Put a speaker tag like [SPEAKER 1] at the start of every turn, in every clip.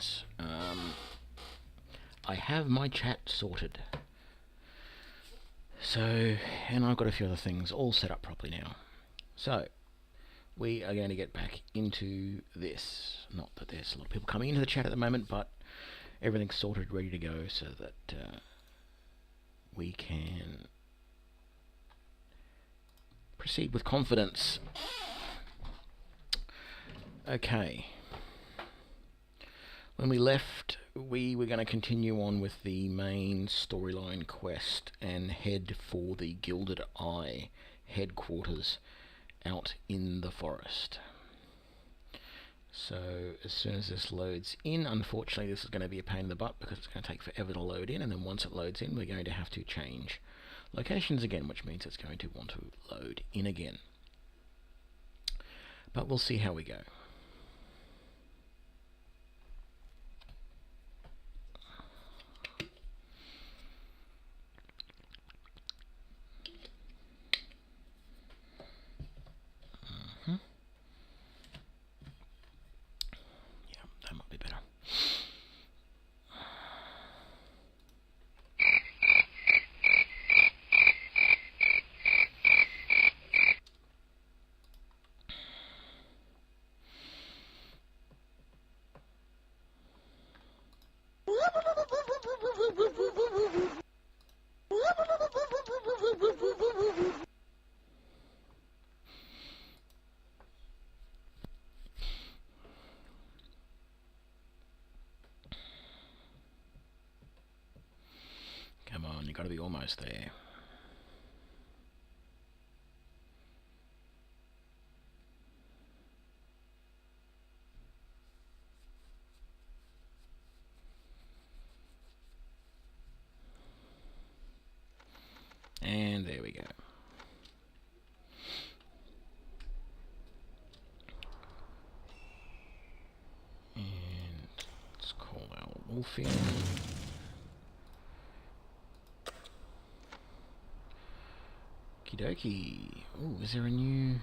[SPEAKER 1] questions. I have my chat sorted. So, and I've got a few other things all set up properly now. So, we are going to get back into this. Not that there's a lot of people coming into the chat at the moment, but everything's sorted, ready to go, so that we can proceed with confidence. Okay. When we left, we were going to continue on with the main storyline quest and head for the Gilded Eye headquarters out in the forest. So as soon as this loads in, unfortunately this is going to be a pain in the butt because it's going to take forever to load in, and then once it loads in we're going to have to change locations again, which means it's going to want to load in again. But we'll see how we go. Yeah, that might be better. Come on, you got to be almost there. And there we go. And let's call our wolf in. Okie dokie. Oh, is there a new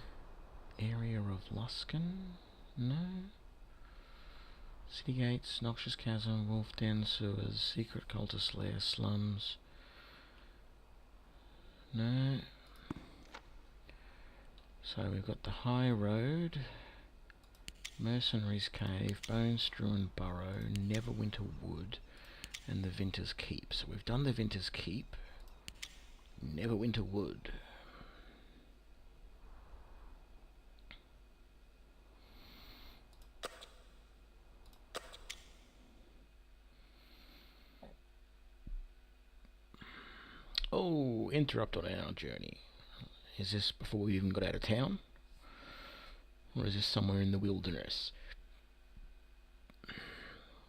[SPEAKER 1] area of Luskan? No. City gates, Noxious Chasm, Wolf Den, sewers, secret cultist lair, slums. No. So we've got the High Road, Mercenaries Cave, Bone Strewn Burrow, Neverwinter Wood, and the Vinter's Keep. So we've done the Vinter's Keep, Neverwinter Wood. Oh, interrupt on our journey. Is this before we even got out of town? Or is this somewhere in the wilderness?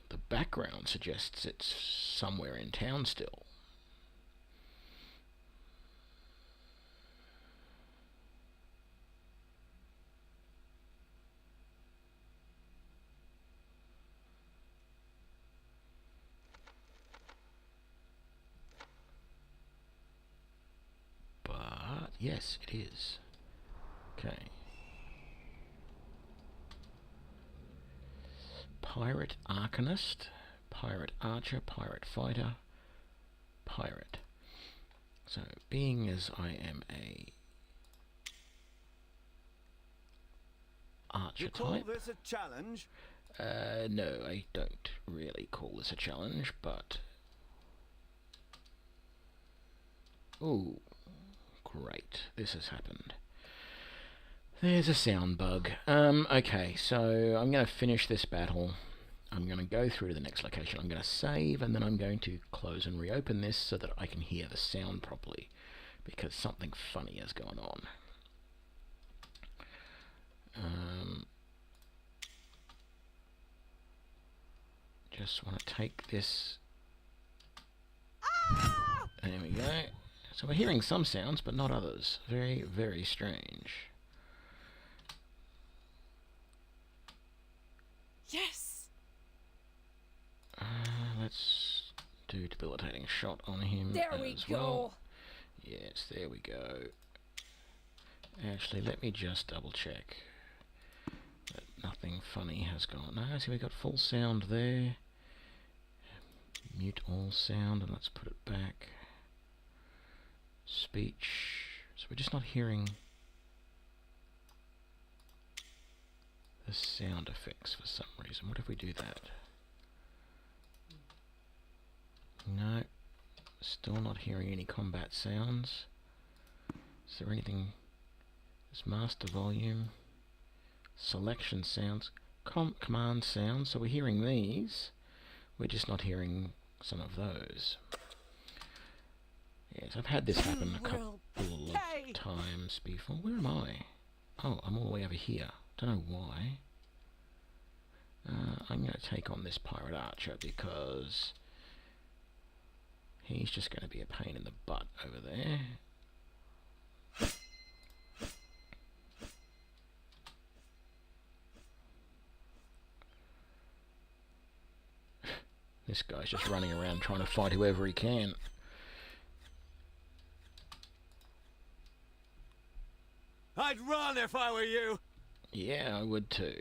[SPEAKER 1] The background suggests it's somewhere in town still. But yes, it is. Okay. Pirate Arcanist, Pirate Archer, Pirate Fighter, Pirate. So, being as I am a Archer
[SPEAKER 2] You call
[SPEAKER 1] type...
[SPEAKER 2] this a challenge?
[SPEAKER 1] No, I don't really call this a challenge, but... Ooh, great, this has happened. There's a sound bug. Okay, so I'm going to finish this battle. I'm going to go through to the next location. I'm going to save, and then I'm going to close and reopen this so that I can hear the sound properly, because something funny has gone on. Just want to take this. There we go. So we're hearing some sounds, but not others. Very, very strange.
[SPEAKER 3] Yes.
[SPEAKER 1] Let's do debilitating shot on him.
[SPEAKER 3] There we
[SPEAKER 1] as
[SPEAKER 3] go.
[SPEAKER 1] Well. Yes, there we go. Actually, let me just double check. Nothing funny has gone. No, see, we got full sound there. Mute all sound, and let's put it back. Speech. So we're just not hearing the sound effects for some reason. What if we do that? No. Still not hearing any combat sounds. Is there anything? There's master volume. Selection sounds. Command sounds. So we're hearing these. We're just not hearing some of those. Yes, I've had this happen a couple of times before. Where am I? Oh, I'm all the way over here. Don't know why. I'm going to take on this pirate archer because he's just going to be a pain in the butt over there. This guy's just running around trying to fight whoever he can.
[SPEAKER 2] I'd run if I were you!
[SPEAKER 1] Yeah, I would too.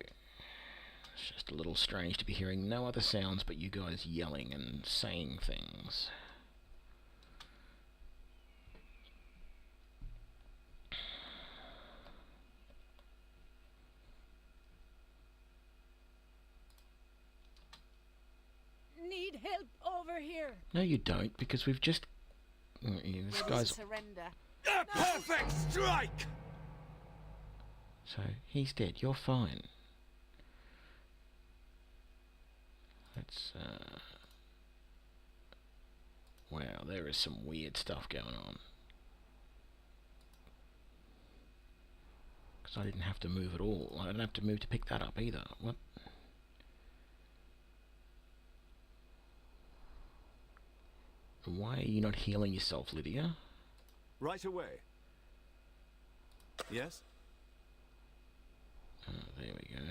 [SPEAKER 1] It's just a little strange to be hearing no other sounds but you guys yelling and saying things.
[SPEAKER 3] Need help over here.
[SPEAKER 1] No, you don't, because we've just... this guy's...
[SPEAKER 3] Surrender.
[SPEAKER 2] A perfect strike!
[SPEAKER 1] So, he's dead. You're fine. Let's, wow, there is some weird stuff going on. Because I didn't have to move at all. I didn't have to move to pick that up either. What? Why are you not healing yourself, Lydia?
[SPEAKER 2] Right away. Yes?
[SPEAKER 1] Oh, there we go.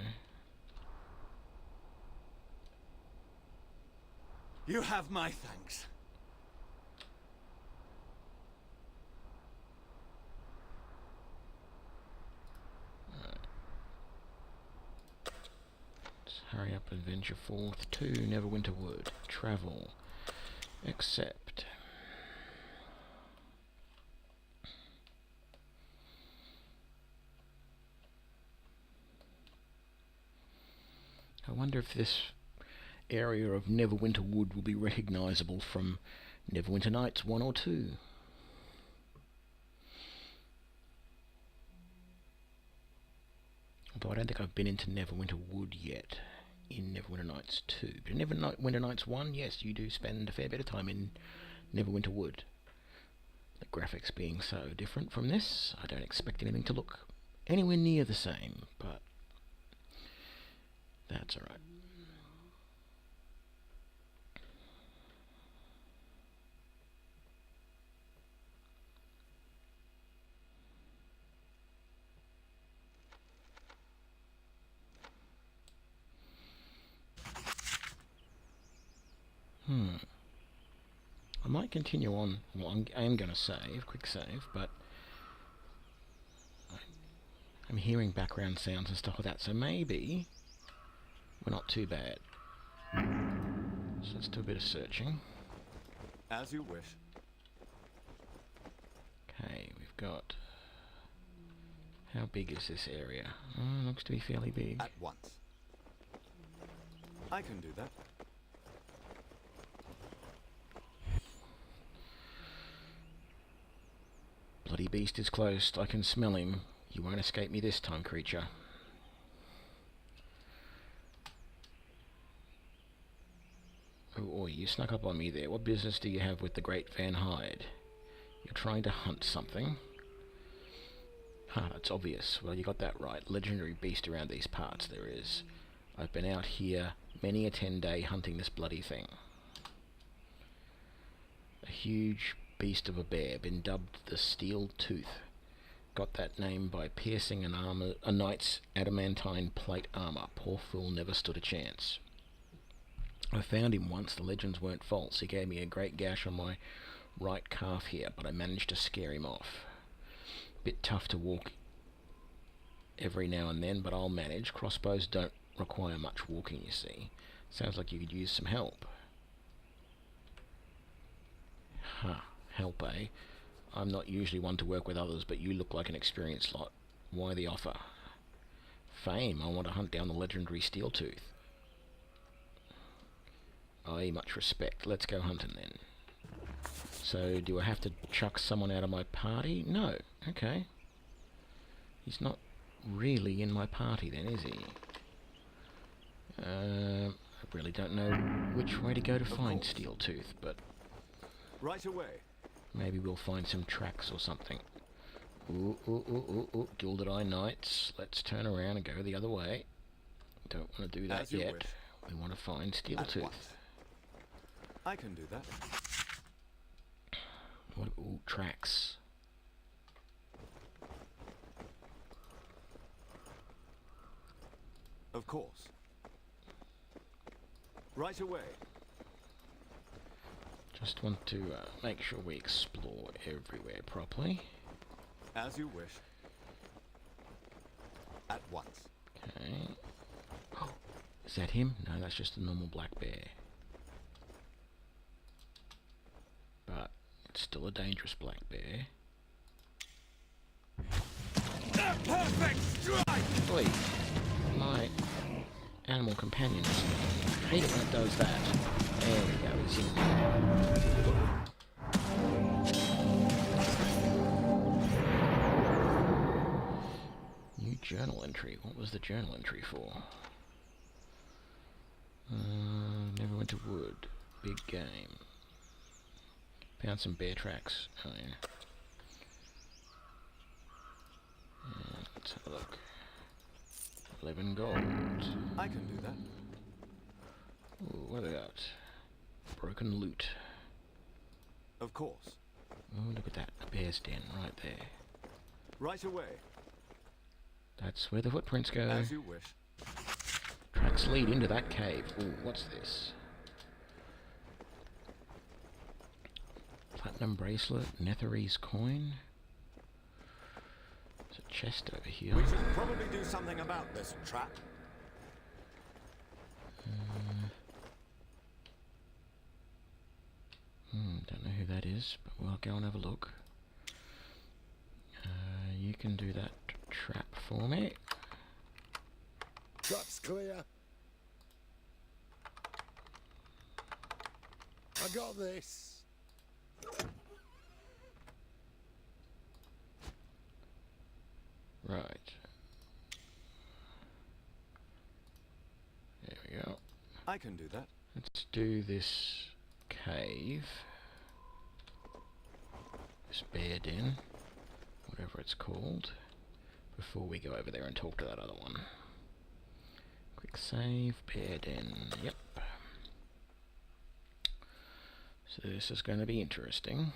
[SPEAKER 2] You have my thanks.
[SPEAKER 1] Let's hurry up and venture forth to Neverwinter Wood. Travel. Accept. I wonder if this area of Neverwinter Wood will be recognisable from Neverwinter Nights 1 or 2. Although I don't think I've been into Neverwinter Wood yet in Neverwinter Nights 2. But in Neverwinter Nights 1, yes, you do spend a fair bit of time in Neverwinter Wood. The graphics being so different from this, I don't expect anything to look anywhere near the same, but that's alright. I might continue on. Well, I am going to save, quick save, but I'm hearing background sounds and stuff like that, so maybe we're not too bad. So let's do a bit of searching.
[SPEAKER 2] As you wish.
[SPEAKER 1] Okay, we've got... How big is this area? Oh, looks to be fairly big.
[SPEAKER 2] At once. I can do that.
[SPEAKER 1] Bloody beast is close. I can smell him. You won't escape me this time, creature. Oh, you snuck up on me there. What business do you have with the Great Van Hyde? You're trying to hunt something. That's obvious. Well, you got that right. Legendary beast around these parts there is. I've been out here many a 10-day hunting this bloody thing. A huge beast of a bear, been dubbed the Steel Tooth. Got that name by piercing a knight's adamantine plate armor. Poor fool never stood a chance. I found him once, the legends weren't false. He gave me a great gash on my right calf here, but I managed to scare him off. Bit tough to walk every now and then, but I'll manage. Crossbows don't require much walking, you see. Sounds like you could use some help. Huh, help, eh? I'm not usually one to work with others, but you look like an experienced lot. Why the offer? Fame. I want to hunt down the legendary Steeltooth. Aye, much respect. Let's go hunting then. So, do I have to chuck someone out of my party? No. Okay. He's not really in my party then, is he? I really don't know which way to go to find Steeltooth, but...
[SPEAKER 2] Right away.
[SPEAKER 1] maybe we'll find some tracks or something. Ooh, ooh, ooh, ooh, ooh. Gilded Eye Knights. Let's turn around and go the other way. Don't want to do that
[SPEAKER 2] As you
[SPEAKER 1] yet.
[SPEAKER 2] wish.
[SPEAKER 1] We want to find
[SPEAKER 2] At
[SPEAKER 1] Steeltooth.
[SPEAKER 2] once. I can do that.
[SPEAKER 1] What? Ooh, tracks.
[SPEAKER 2] Of course. Right away.
[SPEAKER 1] Just want to make sure we explore everywhere properly.
[SPEAKER 2] As you wish. At once.
[SPEAKER 1] Okay. Oh, is that him? No, that's just a normal black bear. But it's still a dangerous black bear.
[SPEAKER 2] The perfect strike!
[SPEAKER 1] Oi, my animal companions. I hate it when it does that. There we go, he's in. New journal entry. What was the journal entry for? Never went to wood. Big game. Found some bear tracks. Oh yeah. Let's have a look. 11 gold.
[SPEAKER 2] I can do that.
[SPEAKER 1] Ooh, what have we got? Broken loot.
[SPEAKER 2] Of course.
[SPEAKER 1] Oh, look at that. A bear's den right there.
[SPEAKER 2] Right away.
[SPEAKER 1] That's where the footprints go.
[SPEAKER 2] As you wish.
[SPEAKER 1] Tracks lead into that cave. Ooh, what's this? Platinum bracelet, Netherese coin. There's a chest over here.
[SPEAKER 2] We should probably do something about this trap.
[SPEAKER 1] Don't know who that is, but we'll go and have a look. You can do that trap for me.
[SPEAKER 4] Trap's clear. I got this.
[SPEAKER 1] Right. There we go.
[SPEAKER 2] I can do that.
[SPEAKER 1] Let's do this cave. This bear den. Whatever it's called. Before we go over there and talk to that other one. Quick save. Bear den. Yep. So this is going to be interesting.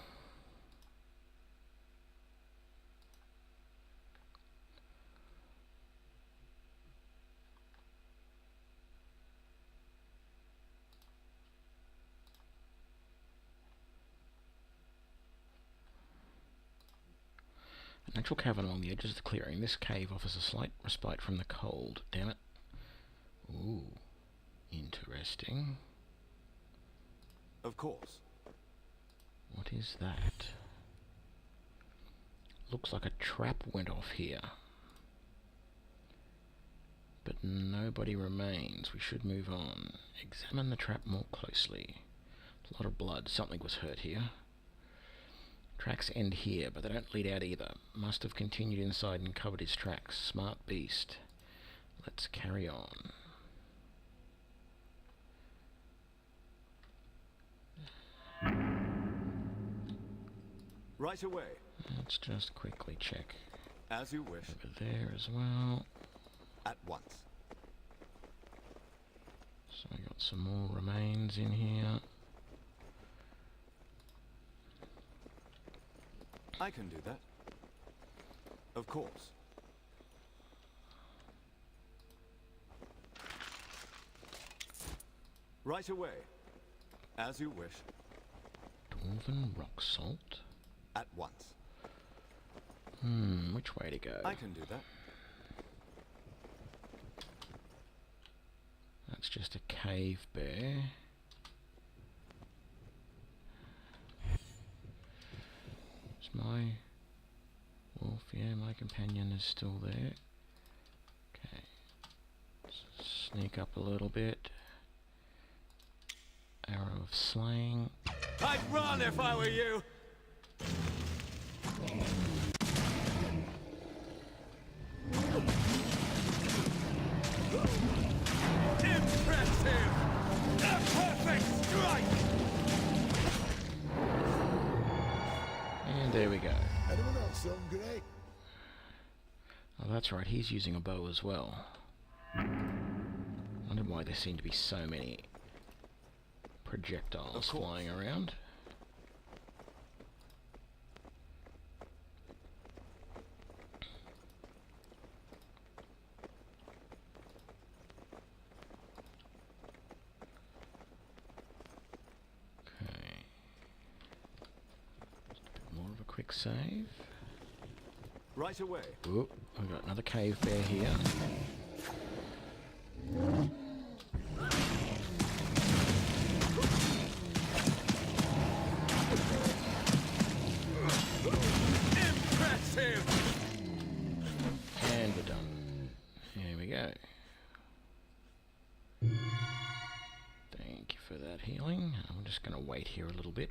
[SPEAKER 1] A natural cavern along the edges of the clearing. This cave offers a slight respite from the cold. Damn it. Ooh. Interesting.
[SPEAKER 2] Of course.
[SPEAKER 1] What is that? Looks like a trap went off here. But nobody remains. We should move on. Examine the trap more closely. A lot of blood. Something was hurt here. Tracks end here, but they don't lead out either. Must have continued inside and covered his tracks. Smart beast. Let's carry on.
[SPEAKER 2] Right away.
[SPEAKER 1] Let's just quickly check
[SPEAKER 2] As you wish.
[SPEAKER 1] over there as well.
[SPEAKER 2] At once.
[SPEAKER 1] So we got some more remains in here.
[SPEAKER 2] I can do that. Of course. Right away. As you wish.
[SPEAKER 1] Dwarven rock salt.
[SPEAKER 2] At once.
[SPEAKER 1] Which way to go?
[SPEAKER 2] I can do that.
[SPEAKER 1] that's just a cave bear. Is my wolf? Yeah, my companion is still there. Okay. Sneak up a little bit. Arrow of slaying.
[SPEAKER 2] I'd run if I were you. Impressive! A perfect strike!
[SPEAKER 1] And there we go.
[SPEAKER 4] Anyone else sound great?
[SPEAKER 1] Oh, that's right, he's using a bow as well. Wonder why there seem to be so many projectiles flying around. Okay. Just a bit more of a quick save.
[SPEAKER 2] Right away.
[SPEAKER 1] Oop, we've got another cave bear here.
[SPEAKER 2] Impressive!
[SPEAKER 1] And we're done. Here we go. Thank you for that healing. I'm just going to wait here a little bit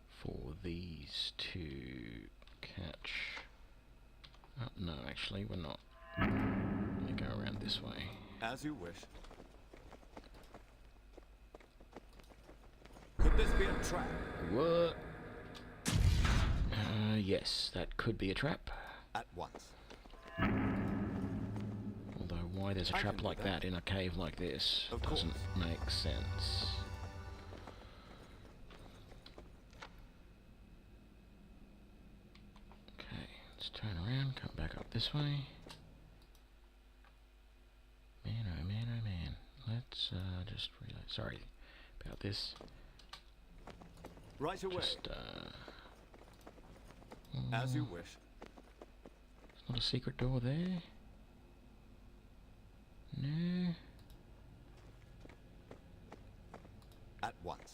[SPEAKER 1] for these to catch. Oh, no, actually, we're not. Going to go around this way.
[SPEAKER 2] As you wish. Could this be a trap?
[SPEAKER 1] What? Yes, that could be a trap.
[SPEAKER 2] At once.
[SPEAKER 1] Although, why there's a
[SPEAKER 2] I
[SPEAKER 1] trap
[SPEAKER 2] can do
[SPEAKER 1] like
[SPEAKER 2] that.
[SPEAKER 1] that in a cave like this
[SPEAKER 2] Of
[SPEAKER 1] doesn't
[SPEAKER 2] course.
[SPEAKER 1] make sense. Okay, let's turn around, come back up this way. Man, oh man, oh man. Let's just reload. Sorry about this.
[SPEAKER 2] Right away.
[SPEAKER 1] Just,
[SPEAKER 2] As you wish.
[SPEAKER 1] There's not a secret door there. No.
[SPEAKER 2] At once.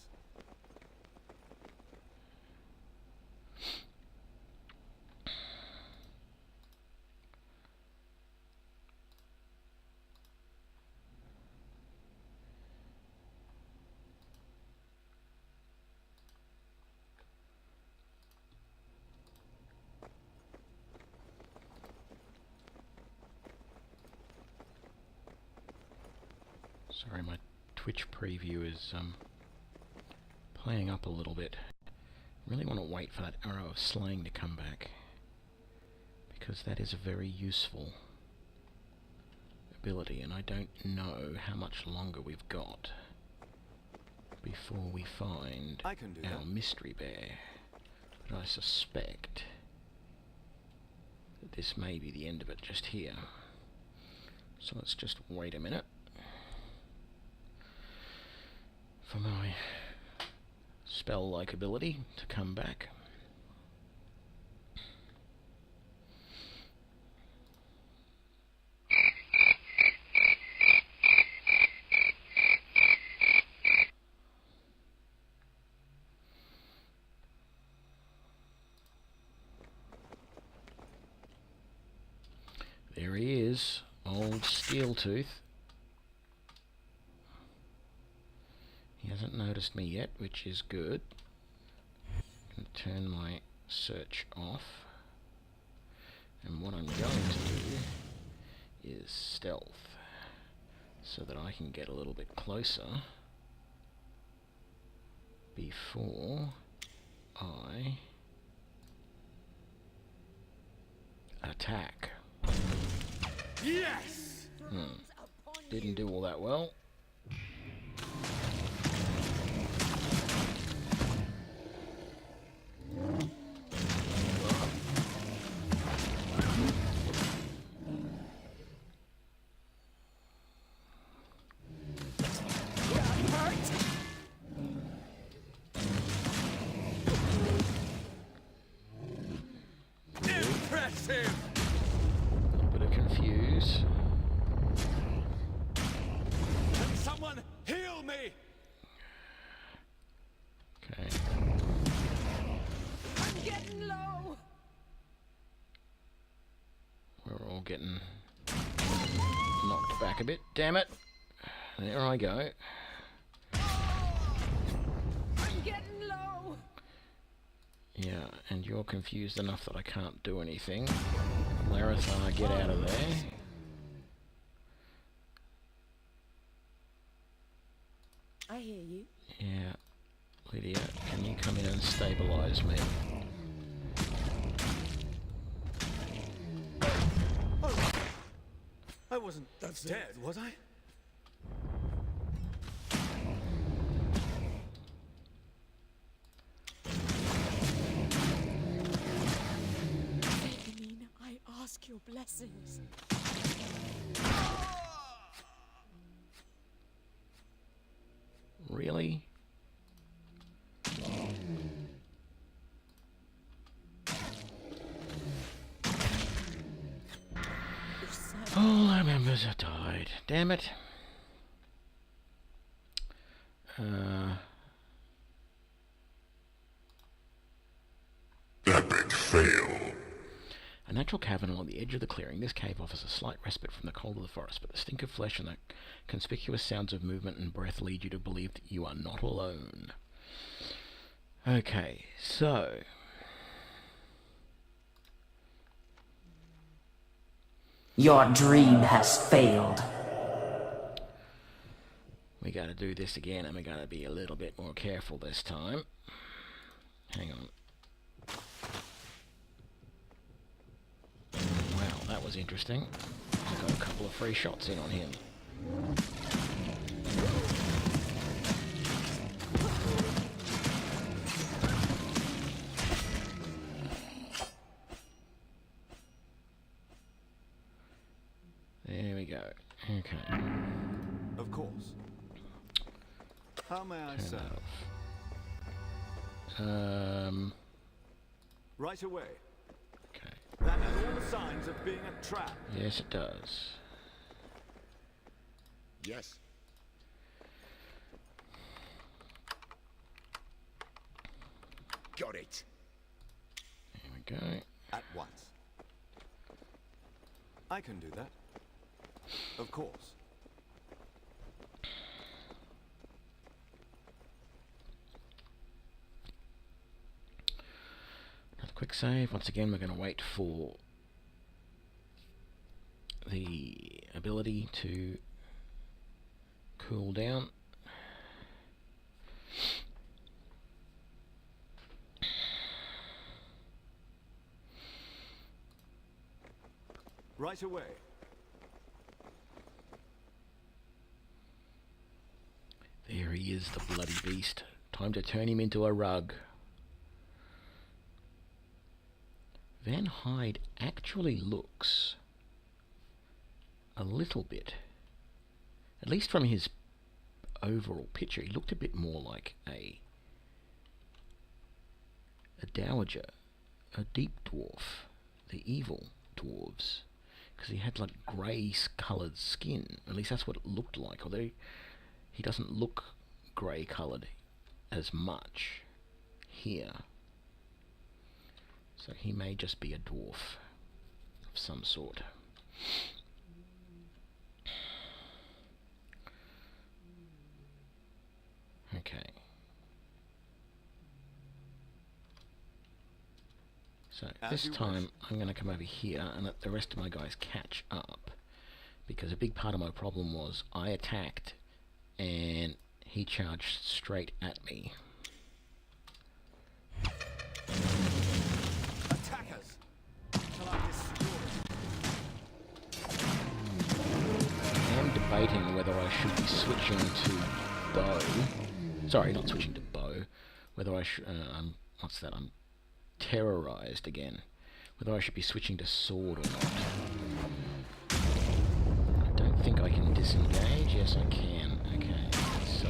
[SPEAKER 1] Sorry, my Twitch preview is playing up a little bit. Really want to wait for that arrow of slaying to come back, because that is a very useful ability, and I don't know how much longer we've got before we find
[SPEAKER 2] I can do
[SPEAKER 1] our
[SPEAKER 2] that.
[SPEAKER 1] mystery bear. But I suspect that this may be the end of it just here. So let's just wait a minute for my spell-like ability to come back. There he is, old Steeltooth. He hasn't noticed me yet, which is good. I'm going to turn my search off. And what I'm going to do is stealth, so that I can get a little bit closer before I attack.
[SPEAKER 2] Yes!
[SPEAKER 1] Didn't do all that well.
[SPEAKER 2] Impressive!
[SPEAKER 1] A little bit of confuse. getting knocked back a bit. Damn it! There I go.
[SPEAKER 3] I'm getting low.
[SPEAKER 1] Yeah, and you're confused enough that I can't do anything. Larethar, get out of there.
[SPEAKER 3] I hear you.
[SPEAKER 1] Yeah. Lydia, can you come in and stabilise me?
[SPEAKER 2] Oh, I wasn't dead, was I?
[SPEAKER 3] Mezzanine, I ask your blessings.
[SPEAKER 1] Really? All our members have died. Damn it.
[SPEAKER 4] Epic fail.
[SPEAKER 1] A natural cavern along the edge of the clearing, this cave offers a slight respite from the cold of the forest, but the stink of flesh and the conspicuous sounds of movement and breath lead you to believe that you are not alone. Okay, so...
[SPEAKER 5] Your dream has failed.
[SPEAKER 1] we got to do this again, and we got to be a little bit more careful this time. Hang on. Wow, that was interesting. I got a couple of free shots in on him. There we go. Okay.
[SPEAKER 2] Of course. How may I serve? Right away.
[SPEAKER 1] Okay.
[SPEAKER 2] That has all the signs of being a trap.
[SPEAKER 1] Yes, it does.
[SPEAKER 4] Yes. Got it.
[SPEAKER 1] There we go.
[SPEAKER 2] At once. I can do that. Of course.
[SPEAKER 1] Another quick save. Once again, we're going to wait for the ability to cool down.
[SPEAKER 2] Right away.
[SPEAKER 1] There he is, the bloody beast. Time to turn him into a rug. Van Hyde actually looks a little bit, at least from his overall picture, he looked a bit more like a dowager, a deep dwarf, the evil dwarves, because he had like grey coloured skin. At least that's what it looked like, although he doesn't look grey coloured as much here. So he may just be a dwarf of some sort. Okay. So this time I'm going to come over here and let the rest of my guys catch up, because a big part of my problem was I attacked and he charged straight at me.
[SPEAKER 2] Attackers! Shall I destroy?
[SPEAKER 1] I am debating whether I should be switching to bow. Sorry, not switching to bow. Whether I should... what's that? I'm terrorized again. Whether I should be switching to sword or not. I don't think I can disengage. Yes, I can. Okay, so...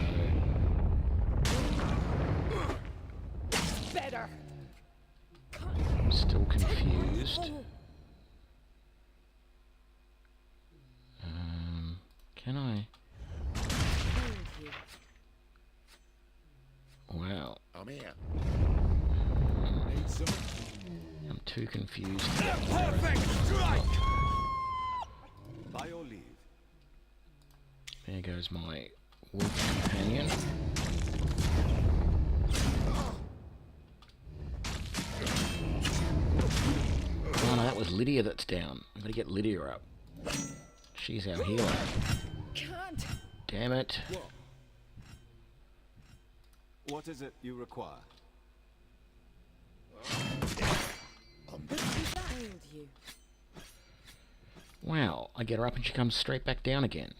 [SPEAKER 3] Better.
[SPEAKER 1] I'm still confused. Can I... Wow.
[SPEAKER 4] I'm here.
[SPEAKER 1] I'm too confused.
[SPEAKER 2] Perfect strike!
[SPEAKER 1] goes my wolf companion. Oh no, that was Lydia that's down. We've got to get Lydia up. She's our healer.
[SPEAKER 3] Can't.
[SPEAKER 1] Damn it.
[SPEAKER 2] What is it you require?
[SPEAKER 3] Who failed you?
[SPEAKER 1] Wow, I get her up and she comes straight back down again.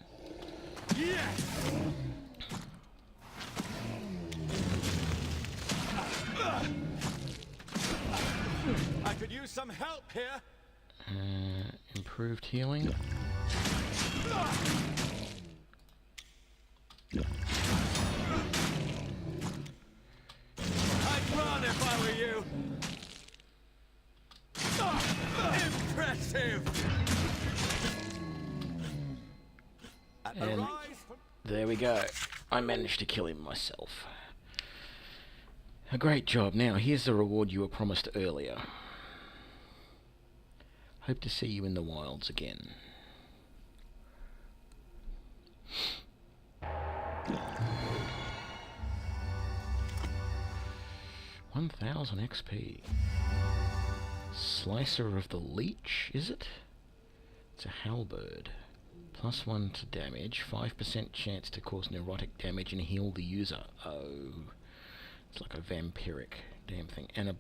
[SPEAKER 2] I could use some help here.
[SPEAKER 1] Improved healing.
[SPEAKER 2] I'd run if I were you. Impressive.
[SPEAKER 1] And
[SPEAKER 2] Arise from
[SPEAKER 1] there we go. I managed to kill him myself. A great job. Now, here's the reward you were promised earlier. Hope to see you in the wilds again. $1,000 XP. Slicer of the Leech, is it? It's a halberd. +1 to damage, 5% chance to cause neurotic damage and heal the user. Oh. It's like a vampiric damn thing. And a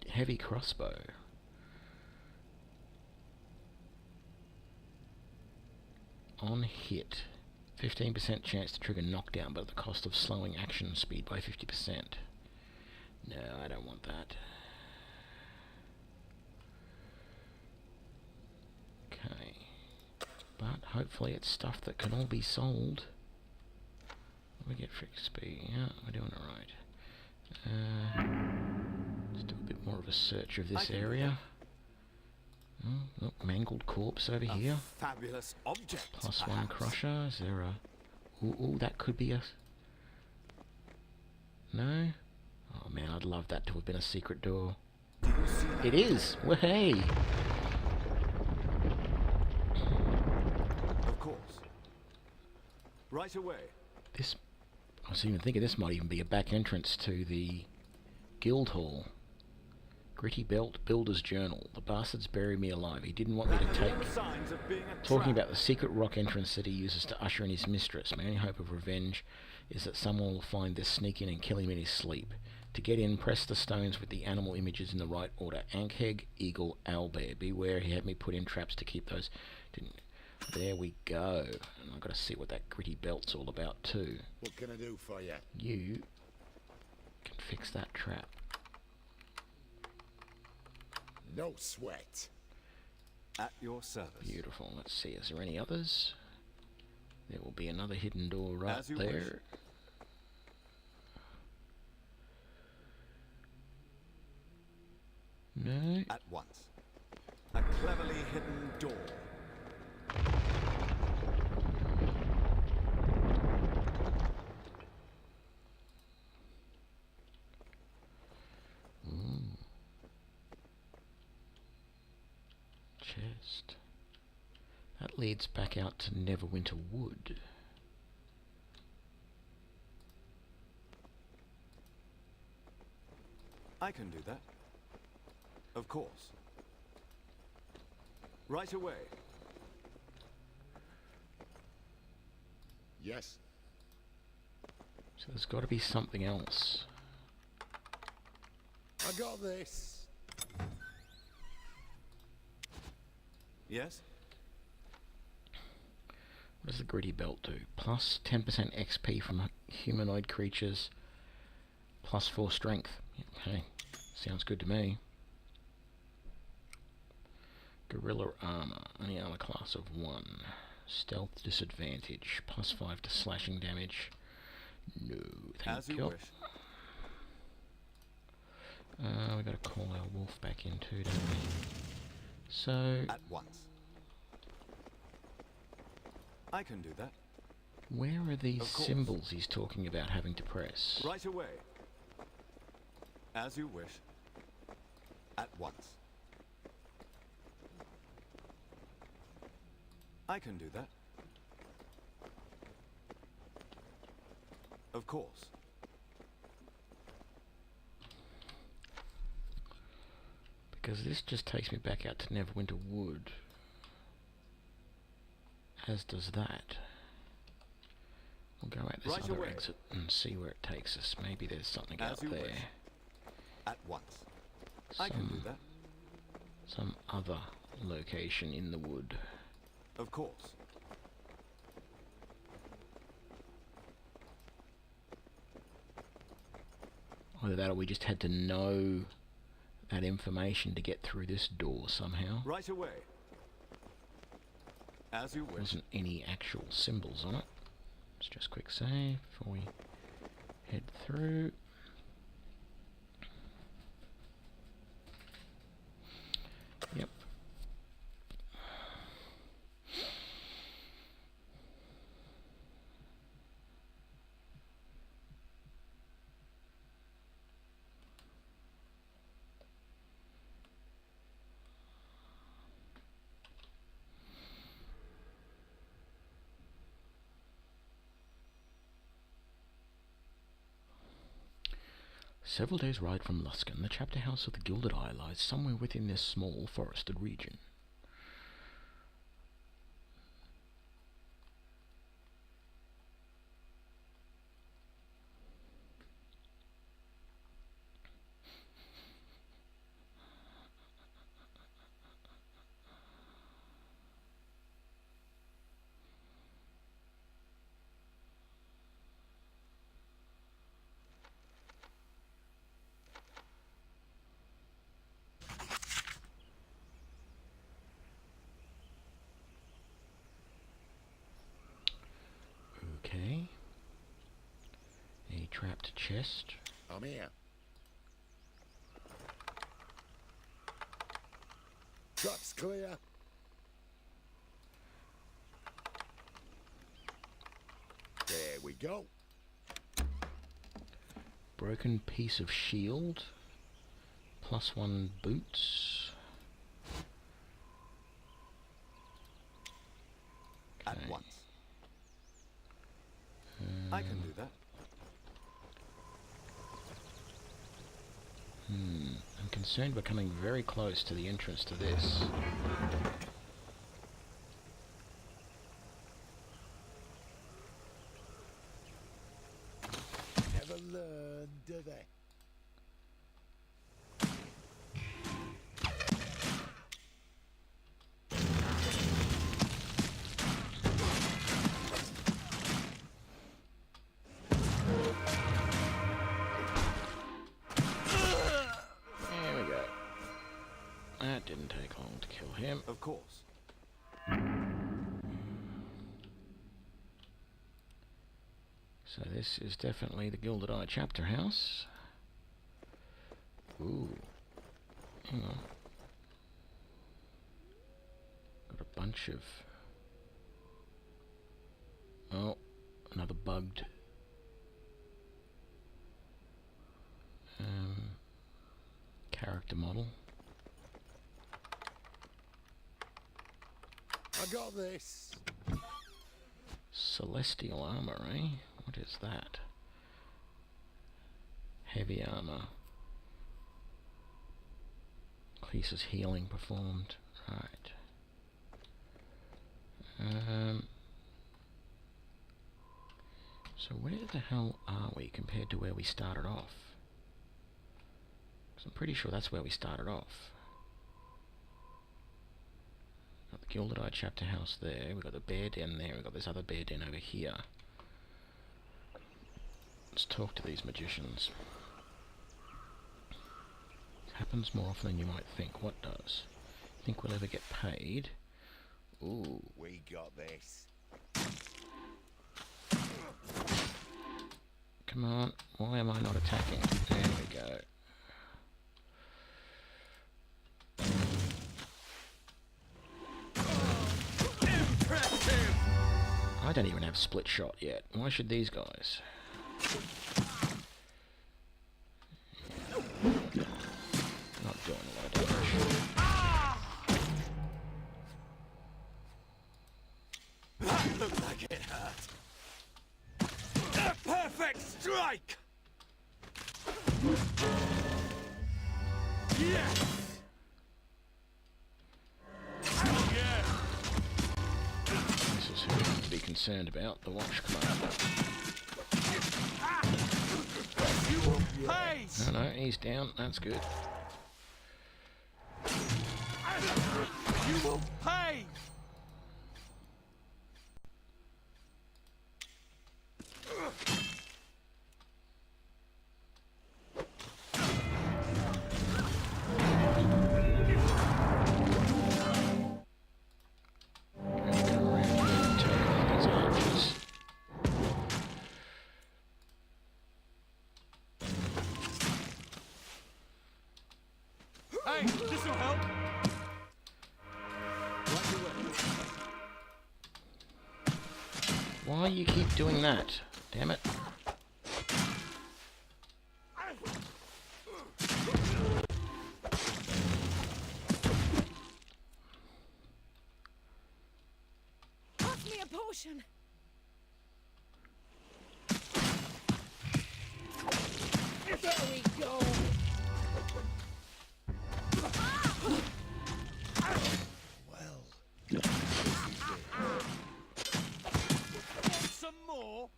[SPEAKER 1] heavy crossbow. On hit, 15% chance to trigger knockdown, but at the cost of slowing action speed by 50%. No, I don't want that. Okay. But hopefully it's stuff that can all be sold. We get for XP. Yeah, we're doing it right. Let's do a bit more of a search of this area. Oh, look, mangled corpse over here.
[SPEAKER 2] fabulous object.
[SPEAKER 1] +1
[SPEAKER 2] perhaps.
[SPEAKER 1] crusher. Is there a... Ooh, that could be a... No? Oh man, I'd love that to have been a secret door. It is! Well, hey!
[SPEAKER 2] Of course. Right away.
[SPEAKER 1] This... I was even thinking this might even be a back entrance to the guild hall. Gritty Belt Builder's Journal. The bastard's buried me alive. He didn't want me to take...
[SPEAKER 2] Signs of being a
[SPEAKER 1] Talking
[SPEAKER 2] trap.
[SPEAKER 1] about the secret rock entrance that he uses to usher in his mistress. My only hope of revenge is that someone will find this, sneak in and kill him in his sleep. To get in, press the stones with the animal images in the right order. Ankheg, eagle, owlbear. Beware, he had me put in traps to keep those... Didn't... There we go. And I've got to see what that Gritty Belt's all about too.
[SPEAKER 4] What can I do for you?
[SPEAKER 1] You can fix that trap.
[SPEAKER 4] No sweat.
[SPEAKER 2] At your service.
[SPEAKER 1] Beautiful. Let's see, is there any others? There will be another hidden door right
[SPEAKER 2] As you
[SPEAKER 1] there.
[SPEAKER 2] wish.
[SPEAKER 1] No.
[SPEAKER 2] At once. A cleverly hidden door.
[SPEAKER 1] Chest. That leads back out to Neverwinter Wood.
[SPEAKER 2] I can do that. Of course. Right away.
[SPEAKER 4] Yes.
[SPEAKER 1] So there's got to be something else.
[SPEAKER 4] I got this.
[SPEAKER 2] Yes?
[SPEAKER 1] What does the Gritty Belt do? Plus 10% XP from humanoid creatures. Plus 4 strength. Okay, sounds good to me. Gorilla armor. Only armor class of 1. Stealth disadvantage. Plus 5 to slashing damage. No, thank
[SPEAKER 2] As you
[SPEAKER 1] you.
[SPEAKER 2] wish.
[SPEAKER 1] We got to call our wolf back in too, don't we? So,
[SPEAKER 2] At once. I can do that.
[SPEAKER 1] where are these
[SPEAKER 2] Of course.
[SPEAKER 1] symbols he's talking about having to press?
[SPEAKER 2] Right away. As you wish. At once. I can do that. Of course.
[SPEAKER 1] Because this just takes me back out to Neverwinter Wood. As does that. We'll go out this
[SPEAKER 2] Right
[SPEAKER 1] other
[SPEAKER 2] away.
[SPEAKER 1] exit and see where it takes us. Maybe there's something
[SPEAKER 2] As
[SPEAKER 1] out
[SPEAKER 2] you
[SPEAKER 1] there.
[SPEAKER 2] wish. At once. I can do that.
[SPEAKER 1] Some other location in the wood.
[SPEAKER 2] Of course.
[SPEAKER 1] Either that or we just had to know that information to get through this door somehow.
[SPEAKER 2] Right away. As you
[SPEAKER 1] There
[SPEAKER 2] wish.
[SPEAKER 1] wasn't any actual symbols on it. Let's just quick save before we head through. Yep. Several days' ride from Luskan, the chapter house of the Gilded Eye lies somewhere within this small forested region. Okay. A trapped chest.
[SPEAKER 4] I'm here. Trap's clear. There we go.
[SPEAKER 1] Broken piece of shield. +1 boots.
[SPEAKER 2] At
[SPEAKER 1] Okay.
[SPEAKER 2] once. I can do that.
[SPEAKER 1] I'm concerned we're coming very close to the entrance to this.
[SPEAKER 4] Never learn, do they?
[SPEAKER 1] There we go. That didn't take long to kill him.
[SPEAKER 2] Of course.
[SPEAKER 1] So this is definitely the Gilded Eye chapter house. Ooh. Hang on. Got a bunch of... Oh, another bugged... character model.
[SPEAKER 4] I got this.
[SPEAKER 1] Celestial armor, eh? What is that? Heavy armor. Clease's healing performed. Right. So where the hell are we compared to where we started off? 'Cause I'm pretty sure that's where we started off. Got the Gilded Eye chapter house there. We've got the bear den there. We've got this other bear den over here. Let's talk to these magicians. It happens more often than you might think. What does? Think we'll ever get paid? Ooh.
[SPEAKER 4] We got this.
[SPEAKER 1] Come on. Why am I not attacking? There we go. I don't even have split shot yet. Why should these guys? Not doing a lot of damage.
[SPEAKER 2] That looked like it hurt. Perfect! Perfect strike! Yes! Yeah!
[SPEAKER 1] This is who we need to be concerned about, the Watch Commander.
[SPEAKER 2] You will pay!
[SPEAKER 1] No, he's down. That's good.
[SPEAKER 2] You will pay!
[SPEAKER 1] Gonna come around here and take on these archers.
[SPEAKER 2] Hey, this'll help!
[SPEAKER 1] Why you keep doing that? Damn it.
[SPEAKER 3] Pass me a potion. There we go.
[SPEAKER 4] Well,
[SPEAKER 2] Want some more?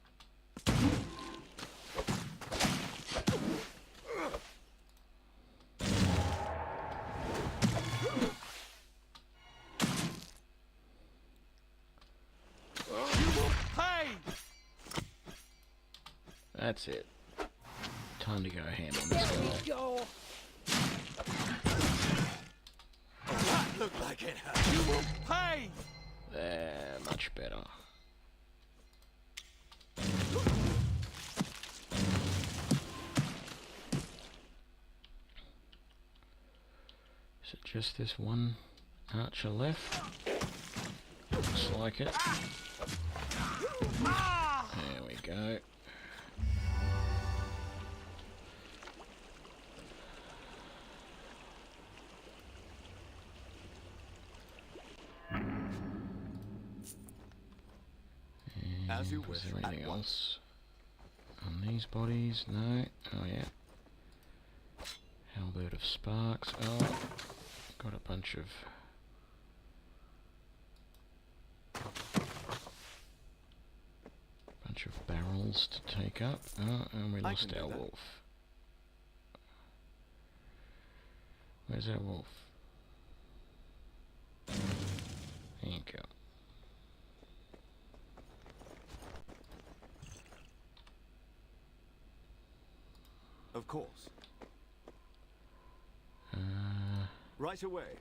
[SPEAKER 2] You will pay!
[SPEAKER 1] That's it. Time to go ham on this
[SPEAKER 3] There
[SPEAKER 1] guy.
[SPEAKER 3] we go.
[SPEAKER 2] That looked like it hurt. You will pay!
[SPEAKER 1] There, much better. Is it just this one archer left? Looks like it. There we go.
[SPEAKER 2] As you
[SPEAKER 1] And
[SPEAKER 2] wish,
[SPEAKER 1] is there
[SPEAKER 2] at
[SPEAKER 1] anything
[SPEAKER 2] once.
[SPEAKER 1] else on these bodies? No. Oh yeah. Halberd of Sparks. Oh, got a bunch of barrels to take up. Oh, and we
[SPEAKER 2] I
[SPEAKER 1] lost
[SPEAKER 2] can do
[SPEAKER 1] our
[SPEAKER 2] that.
[SPEAKER 1] wolf. Where's our wolf? There you go.
[SPEAKER 2] Of course.
[SPEAKER 1] Uh,
[SPEAKER 2] Right away.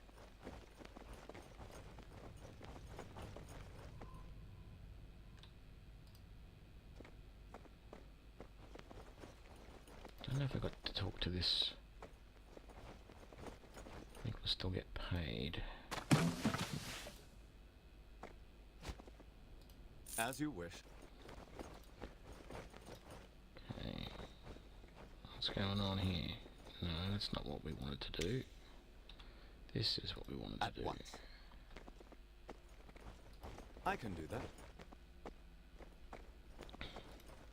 [SPEAKER 1] don't know if I got to talk to this. I think we'll still get paid.
[SPEAKER 2] As you wish.
[SPEAKER 1] Okay. What's going on here? No, that's not what we wanted to do. This is what we wanted
[SPEAKER 2] At
[SPEAKER 1] to do.
[SPEAKER 2] once. I can do that.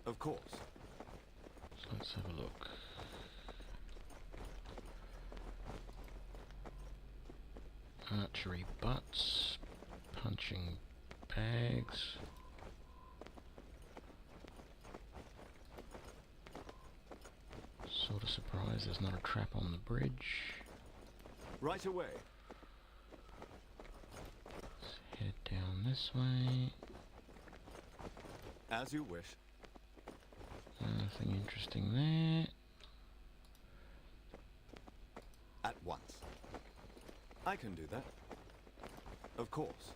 [SPEAKER 2] Of course.
[SPEAKER 1] So let's have a look. Archery butts, punching bags. Sort of surprised there's not a trap on the bridge.
[SPEAKER 2] Right away.
[SPEAKER 1] Let's head down this way.
[SPEAKER 2] As you wish.
[SPEAKER 1] Nothing interesting there.
[SPEAKER 2] At once. I can do that. Of course.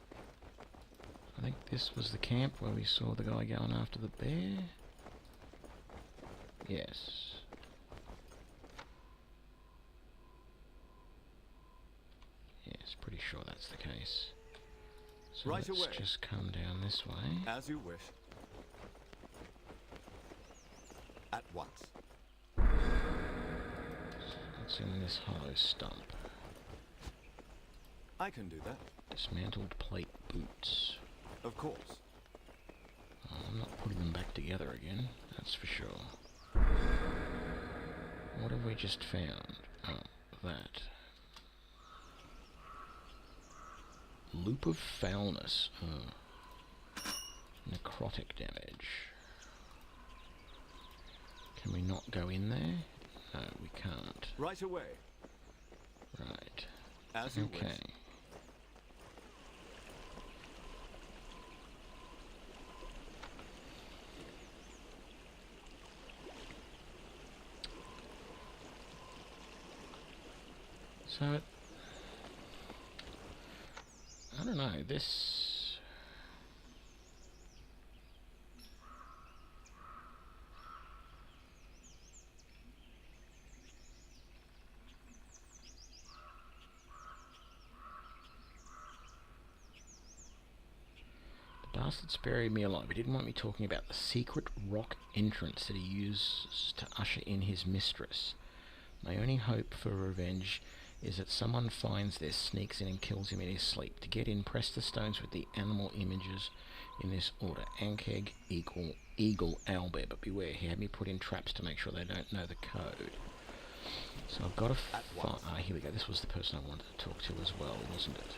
[SPEAKER 1] I think this was the camp where we saw the guy going after the bear. Yes. Yes, pretty sure that's the case. So
[SPEAKER 2] Right
[SPEAKER 1] let's
[SPEAKER 2] away.
[SPEAKER 1] just come down this way.
[SPEAKER 2] As you wish. At once.
[SPEAKER 1] What's in this hollow stump?
[SPEAKER 2] I can do that.
[SPEAKER 1] Dismantled plate boots.
[SPEAKER 2] Of course.
[SPEAKER 1] Oh, I'm not putting them back together again. that's for sure. What have we just found? Oh, that. Loop of foulness. Oh. Necrotic damage. Can we not go in there? No, we can't.
[SPEAKER 2] Right away.
[SPEAKER 1] Right.
[SPEAKER 2] As you
[SPEAKER 1] Okay.
[SPEAKER 2] wish.
[SPEAKER 1] So, I don't know, this... The bastards buried me alive. He didn't want me talking about the secret rock entrance that he uses to usher in his mistress. My only hope for revenge is that someone finds this, sneaks in and kills him in his sleep. To get in, press the stones with the animal images in this order. Ankeg, eagle, owlbear. But beware, he had me put in traps to make sure they don't know the code. So I've got to find... here we go. This was the person I wanted to talk to as well, wasn't it?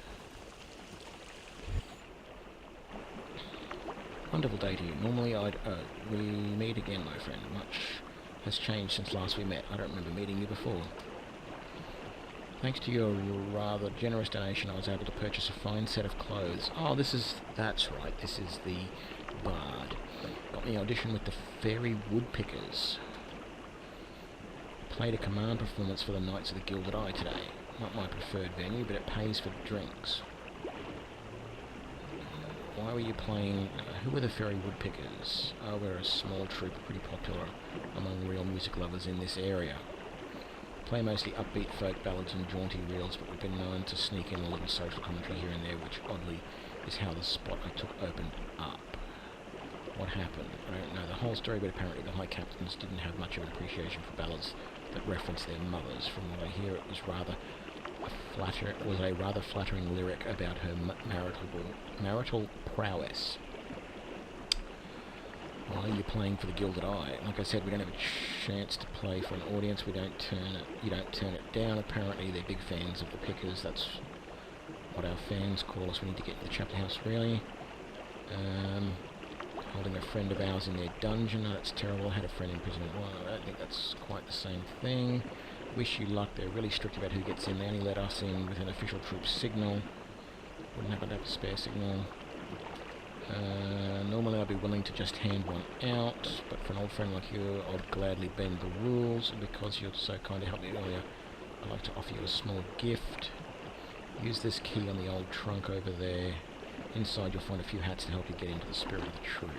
[SPEAKER 1] Wonderful day to you. Normally I'd... we meet again, my friend. Much has changed since last we met. I don't remember meeting you before. Thanks to your rather generous donation, I was able to purchase a fine set of clothes. Oh, that's right, this is the bard. Got me audition with the Fairy Woodpickers. Played a command performance for the Knights of the Gilded Eye today. Not my preferred venue, but it pays for drinks. Why were you playing... who were the Fairy Woodpickers? Oh, we're a small troupe, pretty popular among real music lovers in this area. Play mostly upbeat folk ballads and jaunty reels, but we've been known to sneak in a little social commentary here and there, which oddly is how the spot I took opened up. What happened? I don't know the whole story, but apparently the High Captains didn't have much of an appreciation for ballads that reference their mothers. From what I hear, it was a rather flattering lyric about her marital prowess. Well, you're playing for the Gilded Eye. Like I said, we don't have a chance to play for an audience. You don't turn it down. Apparently, they're big fans of the Pickers. That's what our fans call us. We need to get to the chapter house, really. Holding a friend of ours in their dungeon. Oh, that's terrible. I had a friend in prison. Well, I don't think that's quite the same thing. Wish you luck. They're really strict about who gets in. They only let us in with an official troop signal. Wouldn't happen to have a spare signal. Normally I'd be willing to just hand one out, but for an old friend like you, I'd gladly bend the rules, and because you're so kind to help me earlier, I'd like to offer you a small gift. Use this key on the old trunk over there. Inside you'll find a few hats to help you get into the spirit of the troop.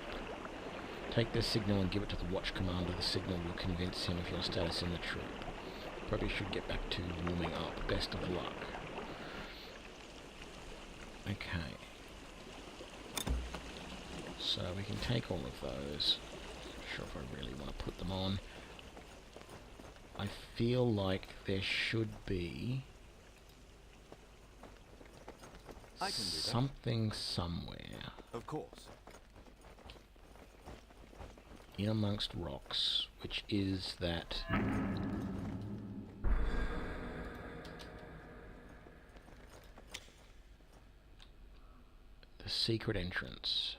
[SPEAKER 1] Take this signal and give it to the watch commander. The signal will convince him of your status in the troop. Probably should get back to warming up. Best of luck. Okay. So we can take all of those. Not sure if I really want to put them on. I feel like there should be
[SPEAKER 2] I can do that.
[SPEAKER 1] something somewhere
[SPEAKER 2] Of course.
[SPEAKER 1] in amongst rocks, which is that the secret entrance.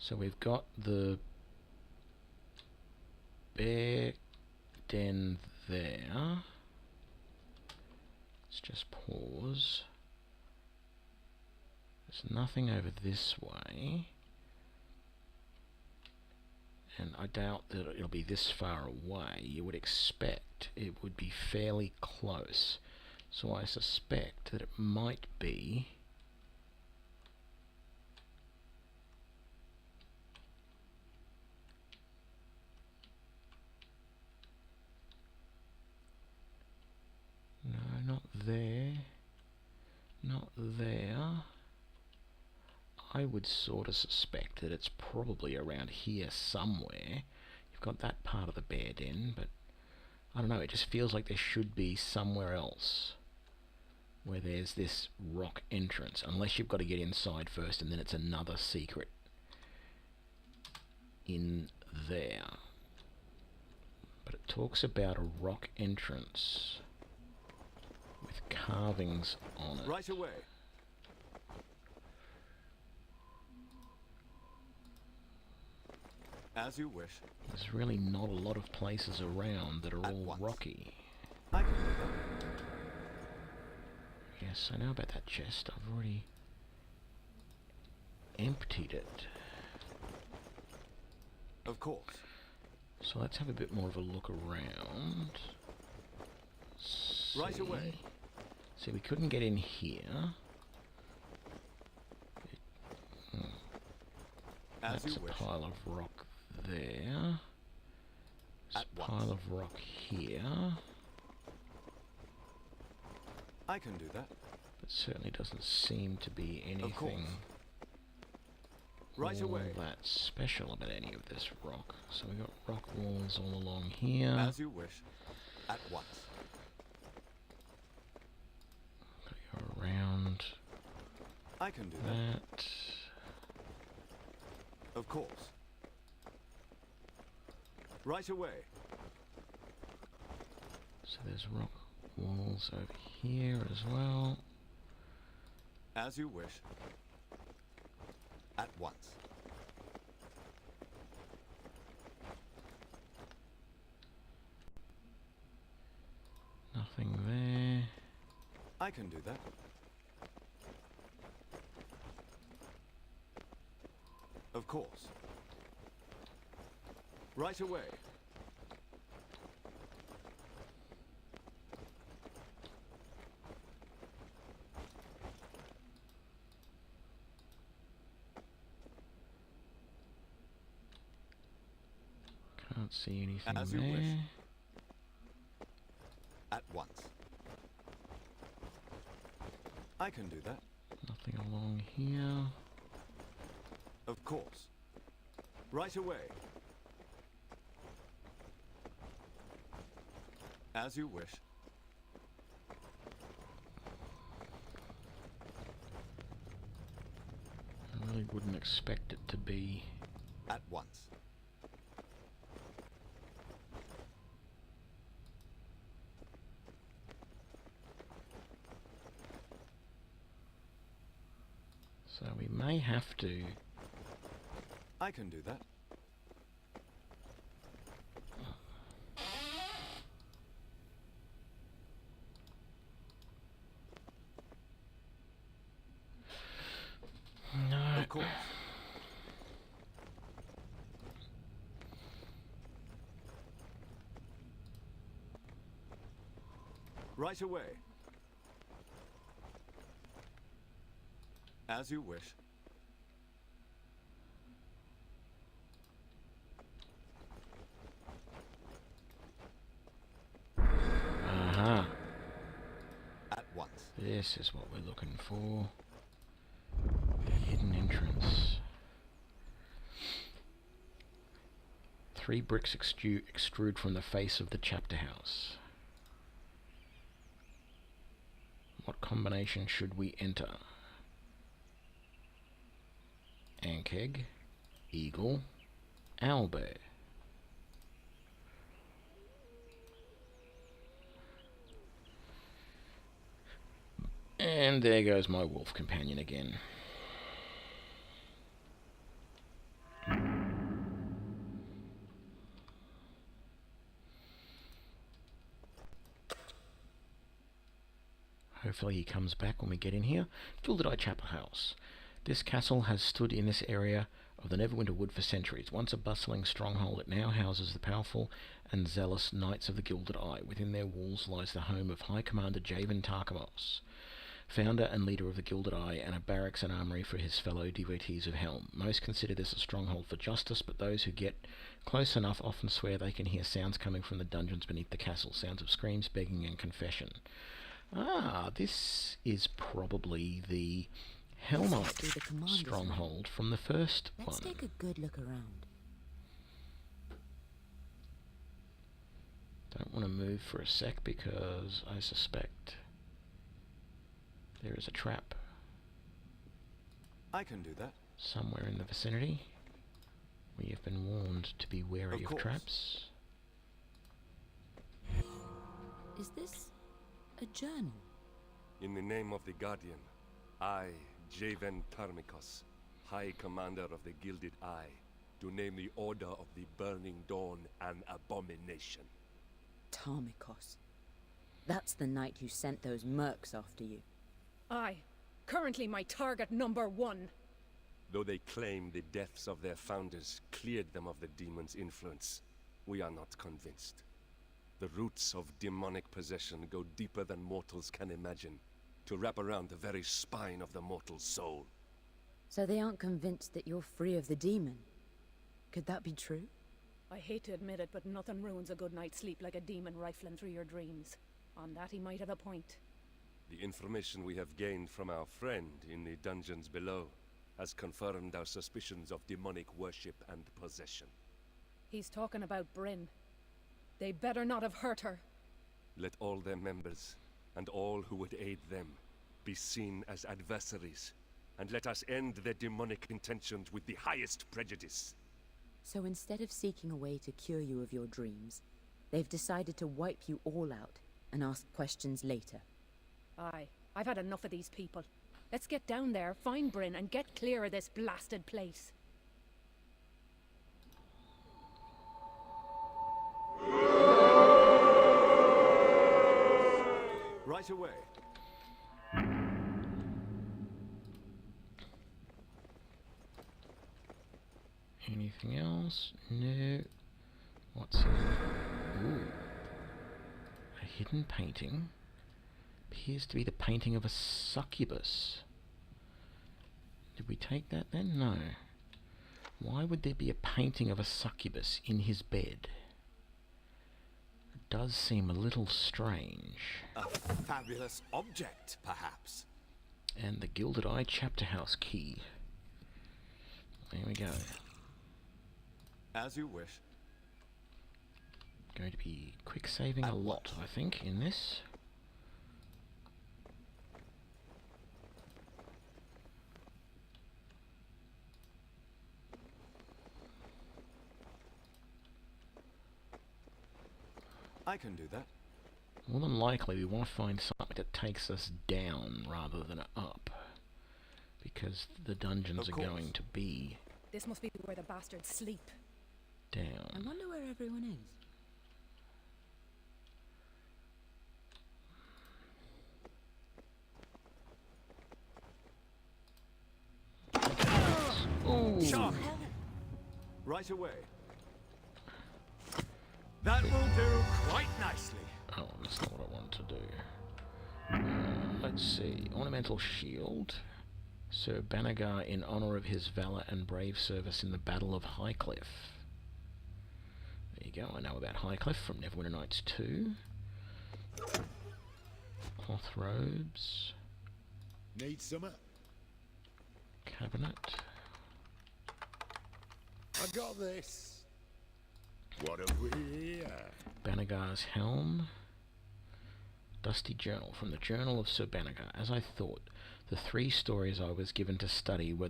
[SPEAKER 1] So we've got the bear den there. Let's just pause. There's nothing over this way. And I doubt that it'll be this far away. You would expect it would be fairly close. So I suspect that it might be no, not there. Not there. I would sort of suspect that it's probably around here somewhere. You've got that part of the bear den, but I don't know, it just feels like there should be somewhere else where there's this rock entrance, unless you've got to get inside first and then it's another secret in there. But it talks about a rock entrance with carvings on it.
[SPEAKER 2] Right away. As you wish.
[SPEAKER 1] There's really not a lot of places around that are
[SPEAKER 2] At
[SPEAKER 1] all
[SPEAKER 2] once.
[SPEAKER 1] rocky.
[SPEAKER 2] I can do that.
[SPEAKER 1] Yes, I know about that chest. I've already emptied it.
[SPEAKER 2] Of course.
[SPEAKER 1] So let's have a bit more of a look around.
[SPEAKER 2] Right away.
[SPEAKER 1] See, we couldn't get in here.
[SPEAKER 2] As
[SPEAKER 1] That's
[SPEAKER 2] you
[SPEAKER 1] a
[SPEAKER 2] wish.
[SPEAKER 1] pile of rock there. There's
[SPEAKER 2] At
[SPEAKER 1] a
[SPEAKER 2] once.
[SPEAKER 1] pile of rock here.
[SPEAKER 2] I can do that.
[SPEAKER 1] But certainly doesn't seem to be anything
[SPEAKER 2] Right
[SPEAKER 1] all
[SPEAKER 2] away.
[SPEAKER 1] that special about any of this rock. So we've got rock walls all along here.
[SPEAKER 2] As you wish. At once.
[SPEAKER 1] Gotta go around
[SPEAKER 2] I can do that.
[SPEAKER 1] that.
[SPEAKER 2] Of course. Right away.
[SPEAKER 1] So there's rock walls over here as well.
[SPEAKER 2] As you wish. At once.
[SPEAKER 1] Nothing there.
[SPEAKER 2] I can do that. Of course. Right away.
[SPEAKER 1] Can't see anything
[SPEAKER 2] As you
[SPEAKER 1] there.
[SPEAKER 2] wish. At once. I can do that.
[SPEAKER 1] Nothing along here.
[SPEAKER 2] Of course. Right away. As you wish.
[SPEAKER 1] I really wouldn't expect it to be
[SPEAKER 2] At once.
[SPEAKER 1] so we may have to
[SPEAKER 2] I can do that.
[SPEAKER 1] no
[SPEAKER 2] Of course. Right away. As you wish.
[SPEAKER 1] aha,
[SPEAKER 2] At once.
[SPEAKER 1] this is what we're looking for. Hidden entrance. 3 bricks extrude from the face of the chapter house. What combination should we enter? Ankeg, eagle, owlbear. And there goes my wolf companion again. Hopefully he comes back when we get in here. Gilded Eye Chapel House. This castle has stood in this area of the Neverwinter Wood for centuries. Once a bustling stronghold, it now houses the powerful and zealous Knights of the Gilded Eye. Within their walls lies the home of High Commander Javen Tarkamos, founder and leader of the Gilded Eye, and a barracks and armory for his fellow devotees of Helm. Most consider this a stronghold for justice, but those who get close enough often swear they can hear sounds coming from the dungeons beneath the castle, sounds of screams, begging, and confession. Ah, this is probably the Helmite
[SPEAKER 6] Be the commander's
[SPEAKER 1] stronghold from the first
[SPEAKER 6] Let's
[SPEAKER 1] one.
[SPEAKER 6] take a good look around.
[SPEAKER 1] Don't want to move for a sec because I suspect there is a trap
[SPEAKER 2] I can do that.
[SPEAKER 1] somewhere in the vicinity. We have been warned to be wary
[SPEAKER 2] Of
[SPEAKER 1] of
[SPEAKER 2] course.
[SPEAKER 1] traps.
[SPEAKER 6] Is this a journal?
[SPEAKER 7] In the name of the Guardian, I, Javen Tarmikos, High Commander of the Gilded Eye, do name the Order of the Burning Dawn an abomination.
[SPEAKER 6] Tarmikos. That's the knight who sent those mercs after you.
[SPEAKER 3] Aye. Currently my target #1.
[SPEAKER 7] Though they claim the deaths of their founders cleared them of the demon's influence, we are not convinced. The roots of demonic possession go deeper than mortals can imagine, to wrap around the very spine of the mortal soul.
[SPEAKER 6] So they aren't convinced that you're free of the demon. Could that be true?
[SPEAKER 3] I hate to admit it, but nothing ruins a good night's sleep like a demon rifling through your dreams. On that he might have a point.
[SPEAKER 7] The information we have gained from our friend in the dungeons below has confirmed our suspicions of demonic worship and possession.
[SPEAKER 3] He's talking about Bryn. They better not have hurt her.
[SPEAKER 7] Let all their members, and all who would aid them, be seen as adversaries, and let us end their demonic intentions with the highest prejudice.
[SPEAKER 6] So instead of seeking a way to cure you of your dreams, they've decided to wipe you all out and ask questions later.
[SPEAKER 3] Aye. I've had enough of these people. Let's get down there, find Bryn, and get clear of this blasted place.
[SPEAKER 2] Right away.
[SPEAKER 1] Anything else? No. What's it? Ooh. A hidden painting. Appears to be the painting of a succubus. Did we take that then? No. Why would there be a painting of a succubus in his bed? It does seem a little strange.
[SPEAKER 2] A fabulous object, perhaps.
[SPEAKER 1] And the Gilded Eye chapter house key. There we go.
[SPEAKER 2] As you wish.
[SPEAKER 1] Going to be quick saving a lot, I think, in this.
[SPEAKER 2] I can do that.
[SPEAKER 1] More than likely we want to find something that takes us down rather than up. Because the dungeons
[SPEAKER 2] Of
[SPEAKER 1] are
[SPEAKER 2] course.
[SPEAKER 1] going to be
[SPEAKER 3] This must be where the bastards sleep.
[SPEAKER 6] I
[SPEAKER 1] down.
[SPEAKER 6] wonder where everyone is.
[SPEAKER 1] Ooh!
[SPEAKER 2] Sharp. Right away. That will do quite nicely.
[SPEAKER 1] Oh, that's not what I want to do. Let's see. Ornamental shield. Sir Banagher in honour of his valour and brave service in the Battle of Highcliffe. There you go, I know about Highcliffe from Neverwinter Nights 2. Cloth robes.
[SPEAKER 4] Need summer?
[SPEAKER 1] Cabinet.
[SPEAKER 4] I got this. What have we here?
[SPEAKER 1] Banagher's helm. Dusty journal from the Journal of Sir Banagher. As I thought, the 3 stories I was given to study were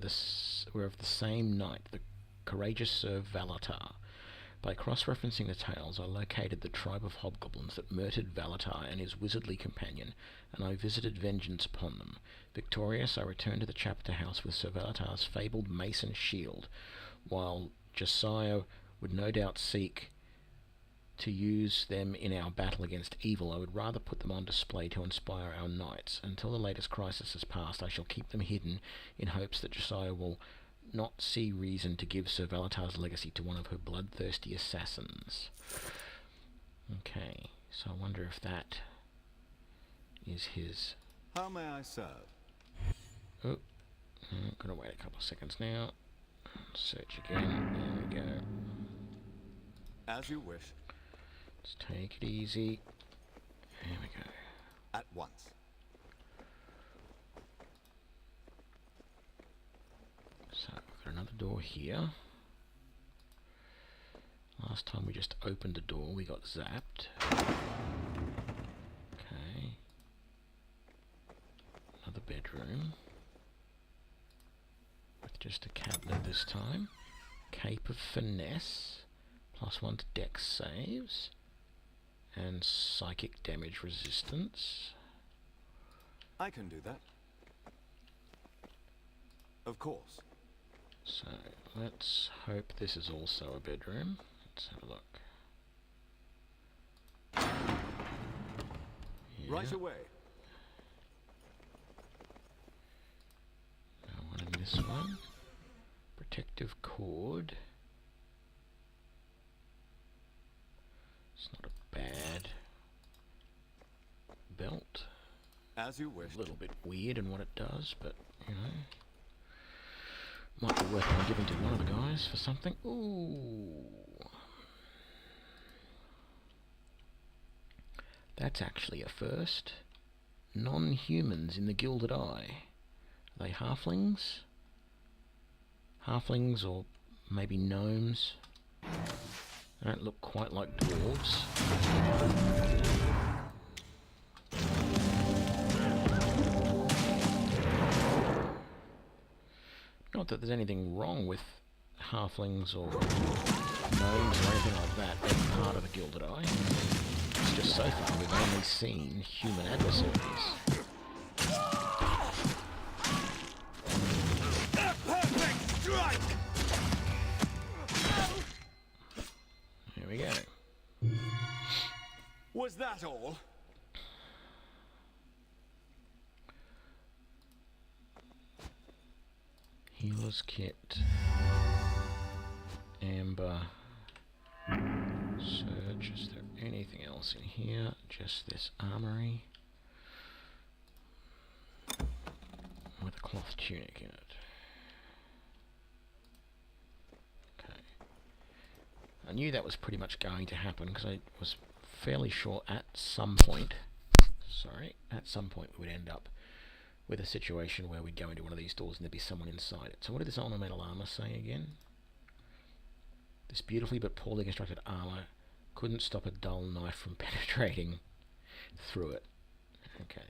[SPEAKER 1] of the same knight, the courageous Sir Valatar. By cross-referencing the tales, I located the tribe of hobgoblins that murdered Valatar and his wizardly companion, and I visited vengeance upon them. Victorious, I returned to the chapter house with Sir Valatar's fabled mace and shield, while Josiah would no doubt seek to use them in our battle against evil. I would rather put them on display to inspire our knights. Until the latest crisis has passed, I shall keep them hidden in hopes that Josiah will not see reason to give Sir Valatar's legacy to one of her bloodthirsty assassins. Okay, so I wonder if that is his...
[SPEAKER 2] How may I serve?
[SPEAKER 1] Oh, gotta wait a couple of seconds now. Search again. There we go.
[SPEAKER 2] As you wish.
[SPEAKER 1] Let's take it easy. There we go.
[SPEAKER 2] At once.
[SPEAKER 1] So, we've got another door here. Last time we just opened a door, we got zapped. Okay. Another bedroom. With just a cabinet this time. Cape of Finesse, +1 to dex saves, and psychic damage resistance.
[SPEAKER 2] I can do that. Of course.
[SPEAKER 1] So let's hope this is also a bedroom. Let's have a look. Yeah.
[SPEAKER 2] Right away.
[SPEAKER 1] No one in this one. Protective cord. It's not a bad belt.
[SPEAKER 2] As you wish.
[SPEAKER 1] A little bit weird in what it does, but you know, might be worthwhile giving to one of the guys for something. Ooh, that's actually a first. Non-humans in the Gilded Eye. Are they halflings? Halflings or maybe gnomes? They don't look quite like dwarves. Not that there's anything wrong with halflings or gnomes or anything like that being part of the Gilded Eye. It's just so far we've only seen human adversaries.
[SPEAKER 2] Perfect strike!
[SPEAKER 1] Here we go.
[SPEAKER 2] Was that all?
[SPEAKER 1] Healer's kit. Amber. Search. Is there anything else in here? Just this armory. With a cloth tunic in it. Okay. I knew that was pretty much going to happen because I was fairly sure at some point, at some point we would end up with a situation where we'd go into one of these doors and there'd be someone inside it. So what did this ornamental armor say again? This beautifully but poorly constructed armor couldn't stop a dull knife from penetrating through it. Okay.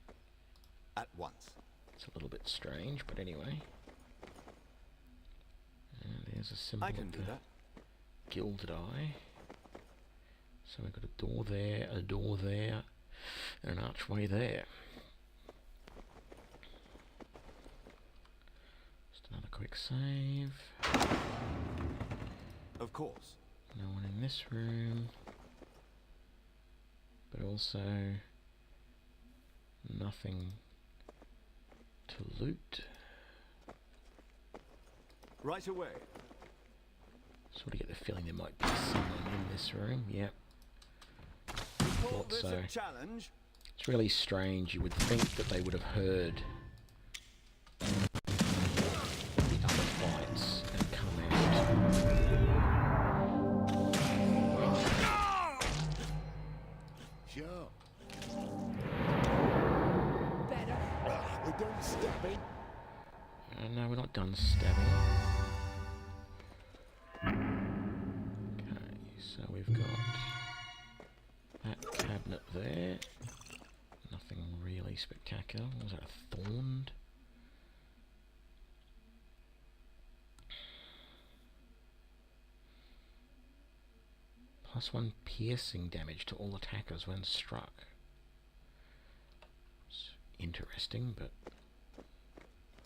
[SPEAKER 2] At once.
[SPEAKER 1] It's a little bit strange, but anyway. And there's a symbol
[SPEAKER 2] I can
[SPEAKER 1] of
[SPEAKER 2] do
[SPEAKER 1] the
[SPEAKER 2] that.
[SPEAKER 1] Gilded Eye. So we've got a door there, and an archway there. Just another quick save.
[SPEAKER 2] Of course.
[SPEAKER 1] No one in this room. But also nothing to loot.
[SPEAKER 2] Right away.
[SPEAKER 1] Sort of get the feeling there might be someone in this room. Yep.
[SPEAKER 2] Call
[SPEAKER 1] Thought
[SPEAKER 2] this
[SPEAKER 1] so.
[SPEAKER 2] a challenge?
[SPEAKER 1] It's really strange. You would think that they would have heard the other fights and come out.
[SPEAKER 4] Sure.
[SPEAKER 3] Better.
[SPEAKER 4] We're done stabbing.
[SPEAKER 1] No, we're not done stabbing. Okay, so we've got that cabinet there. Nothing really spectacular. What was that, a thorn? +1 piercing damage to all attackers when struck. It's interesting, but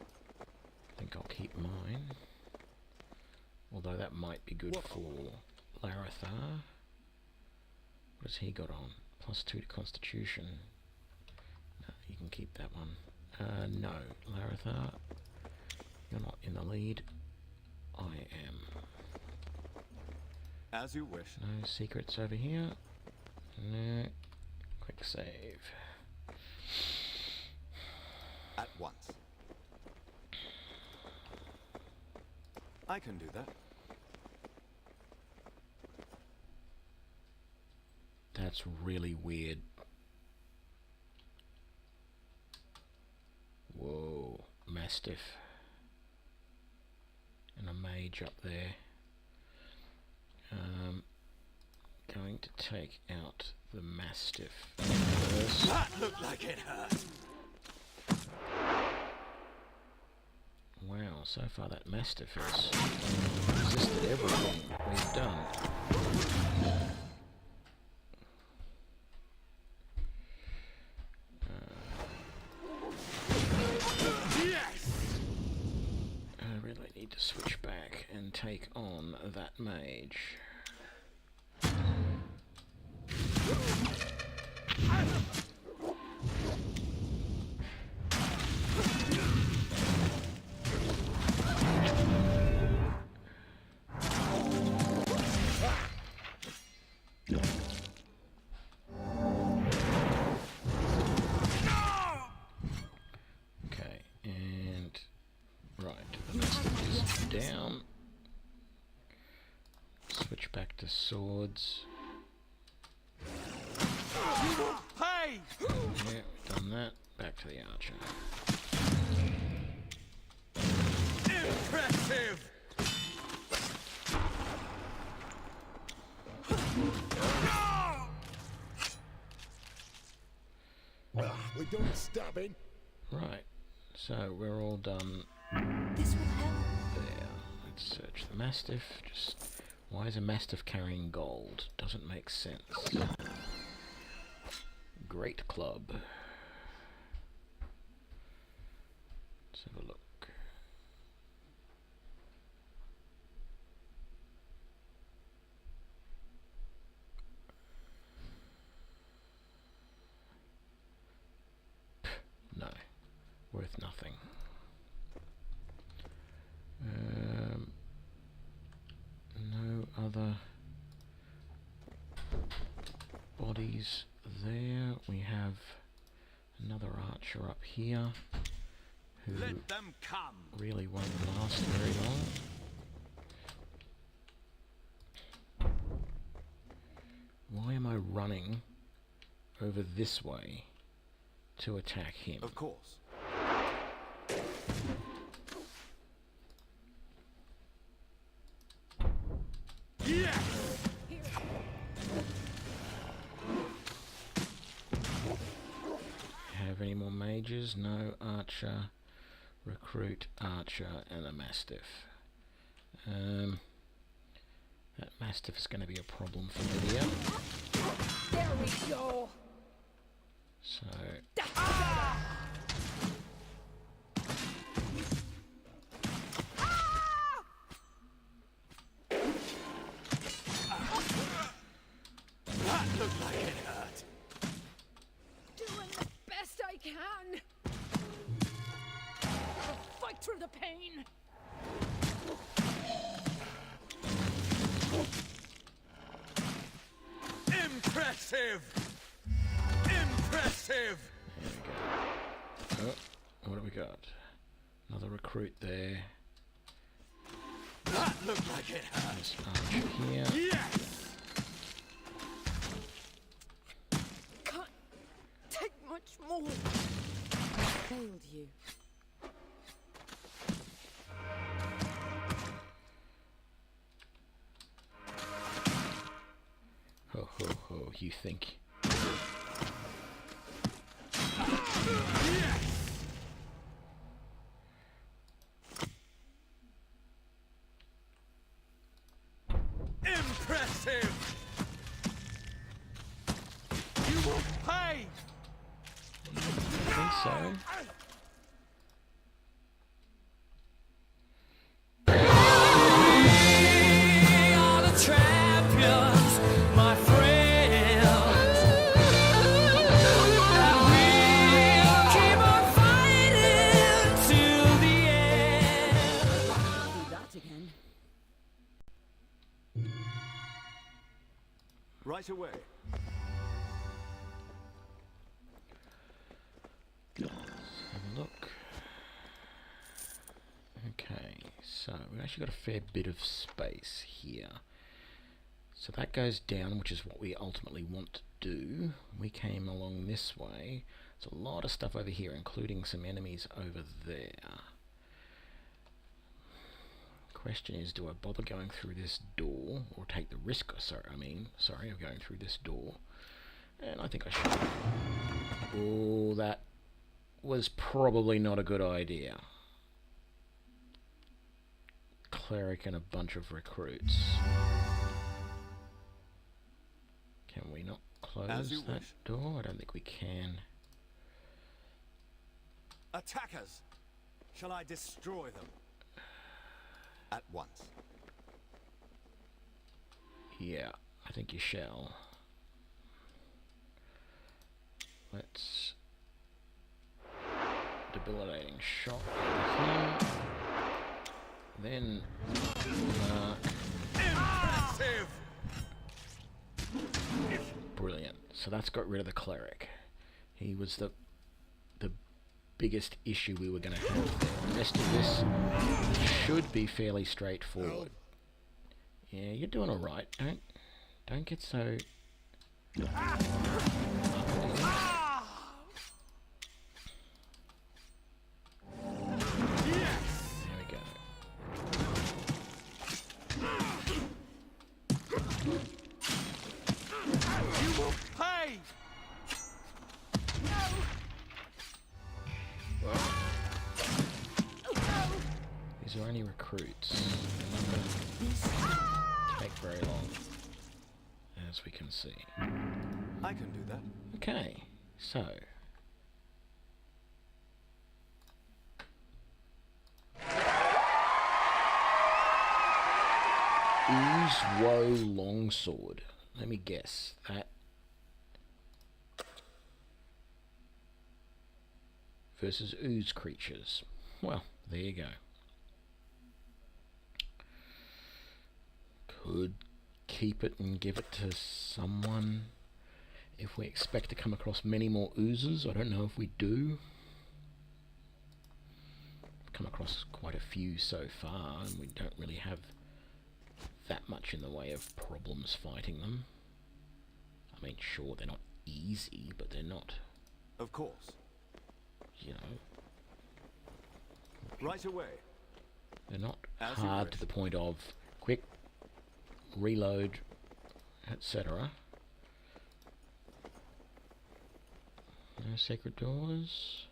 [SPEAKER 1] I think I'll keep mine. Although that might be good for Larethar. What has he got on? +2 to Constitution. No, you can keep that one. No, Larethar, you're not in the lead. I am.
[SPEAKER 2] As you wish.
[SPEAKER 1] No secrets over here. No. Quick save.
[SPEAKER 2] At once. I can do that.
[SPEAKER 1] That's really weird. Whoa, Mastiff. And a mage up there. Going to take out the Mastiff first.
[SPEAKER 2] That looked like it hurt.
[SPEAKER 1] Wow, so far that Mastiff has resisted everything we've done. I really need to switch back and take on that mage. Okay, and right, the Mastiff is down. Switch back to swords.
[SPEAKER 7] Hey!
[SPEAKER 1] Yeah, we've done that. Back to the archer.
[SPEAKER 7] Impressive!
[SPEAKER 4] We're done stabbing.
[SPEAKER 1] Right, so we're all done
[SPEAKER 3] This will help.
[SPEAKER 1] there. Let's search the Mastiff. Just why is a Mastiff carrying gold? Doesn't make sense. Great club. Let's have a look. No, worth nothing. No other bodies there. We have another archer up here who
[SPEAKER 7] Let them come!
[SPEAKER 1] really won't last very long. Why am I running over this way to attack him?
[SPEAKER 2] Of course.
[SPEAKER 1] Have any more mages? No. Archer, recruit, archer, and a Mastiff. That Mastiff is going to be a problem for Lydia.
[SPEAKER 3] There we go.
[SPEAKER 1] So
[SPEAKER 7] That looked like it hurt.
[SPEAKER 3] Doing the best I can. I'll fight through the pain.
[SPEAKER 7] Impressive! Impressive!
[SPEAKER 1] there we go. Oh, what do we got? Another recruit there.
[SPEAKER 7] That looked like it hurt.
[SPEAKER 1] This archer here.
[SPEAKER 7] Yes!
[SPEAKER 6] Can't take much more. I failed you.
[SPEAKER 1] Ho ho ho, you think?
[SPEAKER 7] Impressive! You will pay!
[SPEAKER 1] I think so.
[SPEAKER 6] Do that again.
[SPEAKER 2] Right away.
[SPEAKER 1] Let's have a look. Okay, so we've actually got a fair bit of space here. So that goes down, which is what we ultimately want to do. We came along this way. There's a lot of stuff over here, including some enemies over there. Question is, do I bother going through this door, or take the risk, sorry, of going through this door? And I think I should. Oh, that was probably not a good idea. cleric and a bunch of recruits. Can we not close that
[SPEAKER 2] wish.
[SPEAKER 1] door? I don't think we can.
[SPEAKER 2] Attackers! Shall I destroy them? At once.
[SPEAKER 1] Yeah, I think you shall. Let's... Debilitating shot over here. Then...
[SPEAKER 2] Impressive!
[SPEAKER 1] Brilliant. So that's got rid of the cleric. He was the biggest issue we were going to have there. The rest of this should be fairly straightforward. Yeah, you're doing all right. Don't get so. There we go.
[SPEAKER 2] You will pay!
[SPEAKER 1] These are only recruits. They're not going to take very long, as we can see.
[SPEAKER 2] I can do that.
[SPEAKER 1] Okay, so. Ooze Woe Longsword. Let me guess. That. Versus ooze creatures. Well, there you go. Could keep it and give it to someone if we expect to come across many more oozes. I don't know if we do. We've come across quite a few so far, and we don't really have that much in the way of problems fighting them. I mean, sure, they're not easy, but they're not,
[SPEAKER 2] Of course.
[SPEAKER 1] you know,
[SPEAKER 2] Right away.
[SPEAKER 1] they're not
[SPEAKER 2] As you
[SPEAKER 1] hard
[SPEAKER 2] wish.
[SPEAKER 1] to the point of quick reload, etc. No secret doors.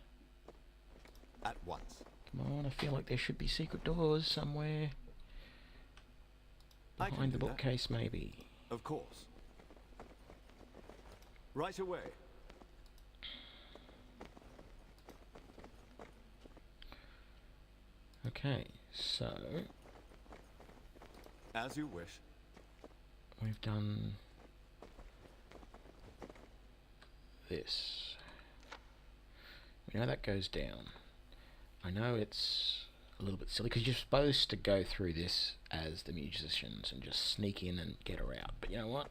[SPEAKER 2] At once.
[SPEAKER 1] Come on, I feel like there should be secret doors somewhere.
[SPEAKER 2] I can
[SPEAKER 1] Behind the
[SPEAKER 2] do that.
[SPEAKER 1] bookcase, maybe.
[SPEAKER 2] Of course. Right away.
[SPEAKER 1] Okay, so
[SPEAKER 2] As you wish.
[SPEAKER 1] we've done this. We know that goes down. I know it's a little bit silly because you're supposed to go through this as the musicians and just sneak in and get her out. But you know what?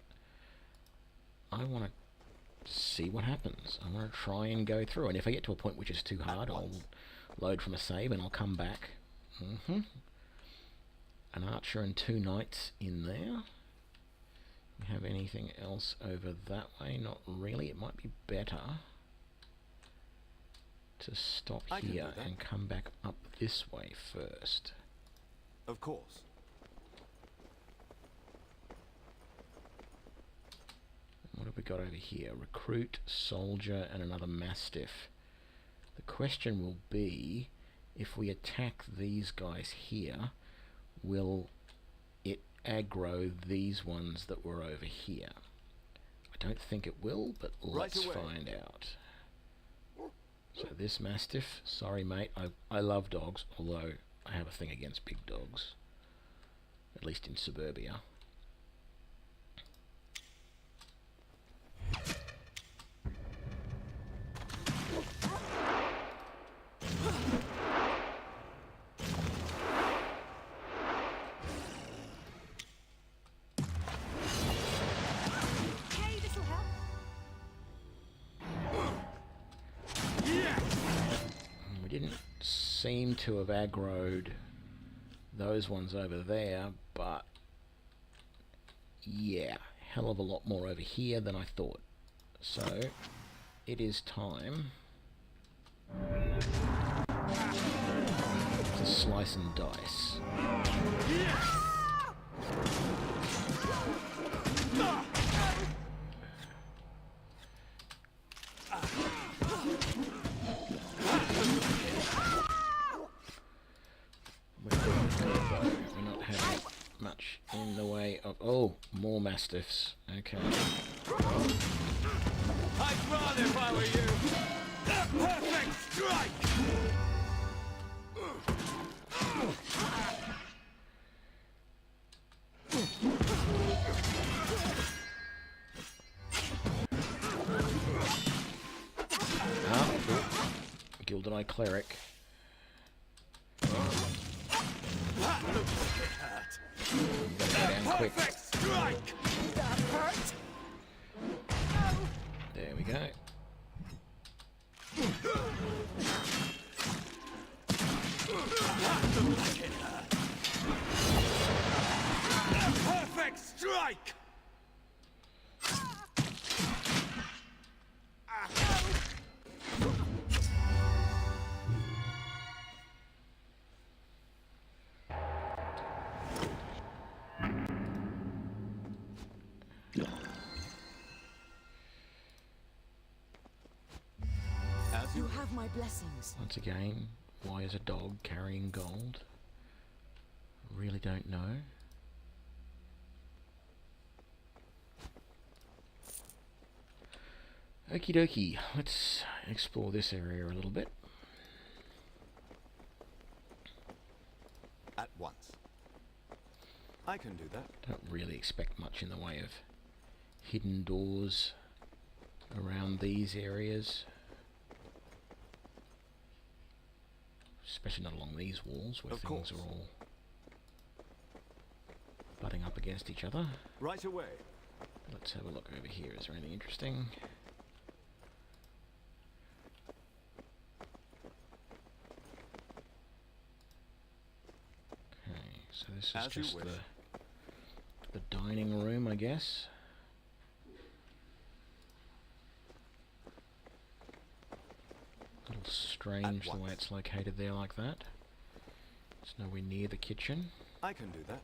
[SPEAKER 1] I want to see what happens. I want to try and go through. And if I get to a point which is too hard, I'll load from a save and I'll come back. An archer and 2 knights in there. We have anything else over that way? Not really. It might be better to stop
[SPEAKER 2] I can do
[SPEAKER 1] here
[SPEAKER 2] that.
[SPEAKER 1] and come back up this way first.
[SPEAKER 2] Of course.
[SPEAKER 1] What have we got over here? Recruit, soldier, and another mastiff. The question will be, if we attack these guys here, will it aggro these ones that were over here? I don't think it will, but
[SPEAKER 2] Right
[SPEAKER 1] let's
[SPEAKER 2] away.
[SPEAKER 1] find out. So this mastiff, sorry mate, I love dogs, although I have a thing against big dogs, at least in suburbia.
[SPEAKER 3] Hey, this'll help.
[SPEAKER 1] We didn't seem to have aggroed those ones over there, but yeah, hell of a lot more over here than I thought. So it is time to slice and dice. We're not mastiffs. Okay.
[SPEAKER 2] I'd run if I were you. The perfect strike!
[SPEAKER 1] Gilded Eye Cleric. Down quick.
[SPEAKER 2] Strike!
[SPEAKER 3] That hurt.
[SPEAKER 1] There we go.
[SPEAKER 2] Perfect strike!
[SPEAKER 6] You have my blessings.
[SPEAKER 1] Once again, why is a dog carrying gold? Really don't know. Okie dokie, let's explore this area a little bit.
[SPEAKER 2] At once. I can do that.
[SPEAKER 1] Don't really expect much in the way of hidden doors around these areas. Especially not along these walls where
[SPEAKER 2] Of
[SPEAKER 1] things
[SPEAKER 2] course.
[SPEAKER 1] are all butting up against each other.
[SPEAKER 2] Right away.
[SPEAKER 1] Let's have a look over here. Is there anything interesting? Okay, so this is
[SPEAKER 2] As you
[SPEAKER 1] just
[SPEAKER 2] wish.
[SPEAKER 1] the dining room, I guess. A little strange the way
[SPEAKER 2] once.
[SPEAKER 1] it's located there like that. It's nowhere near the kitchen.
[SPEAKER 2] I can do that.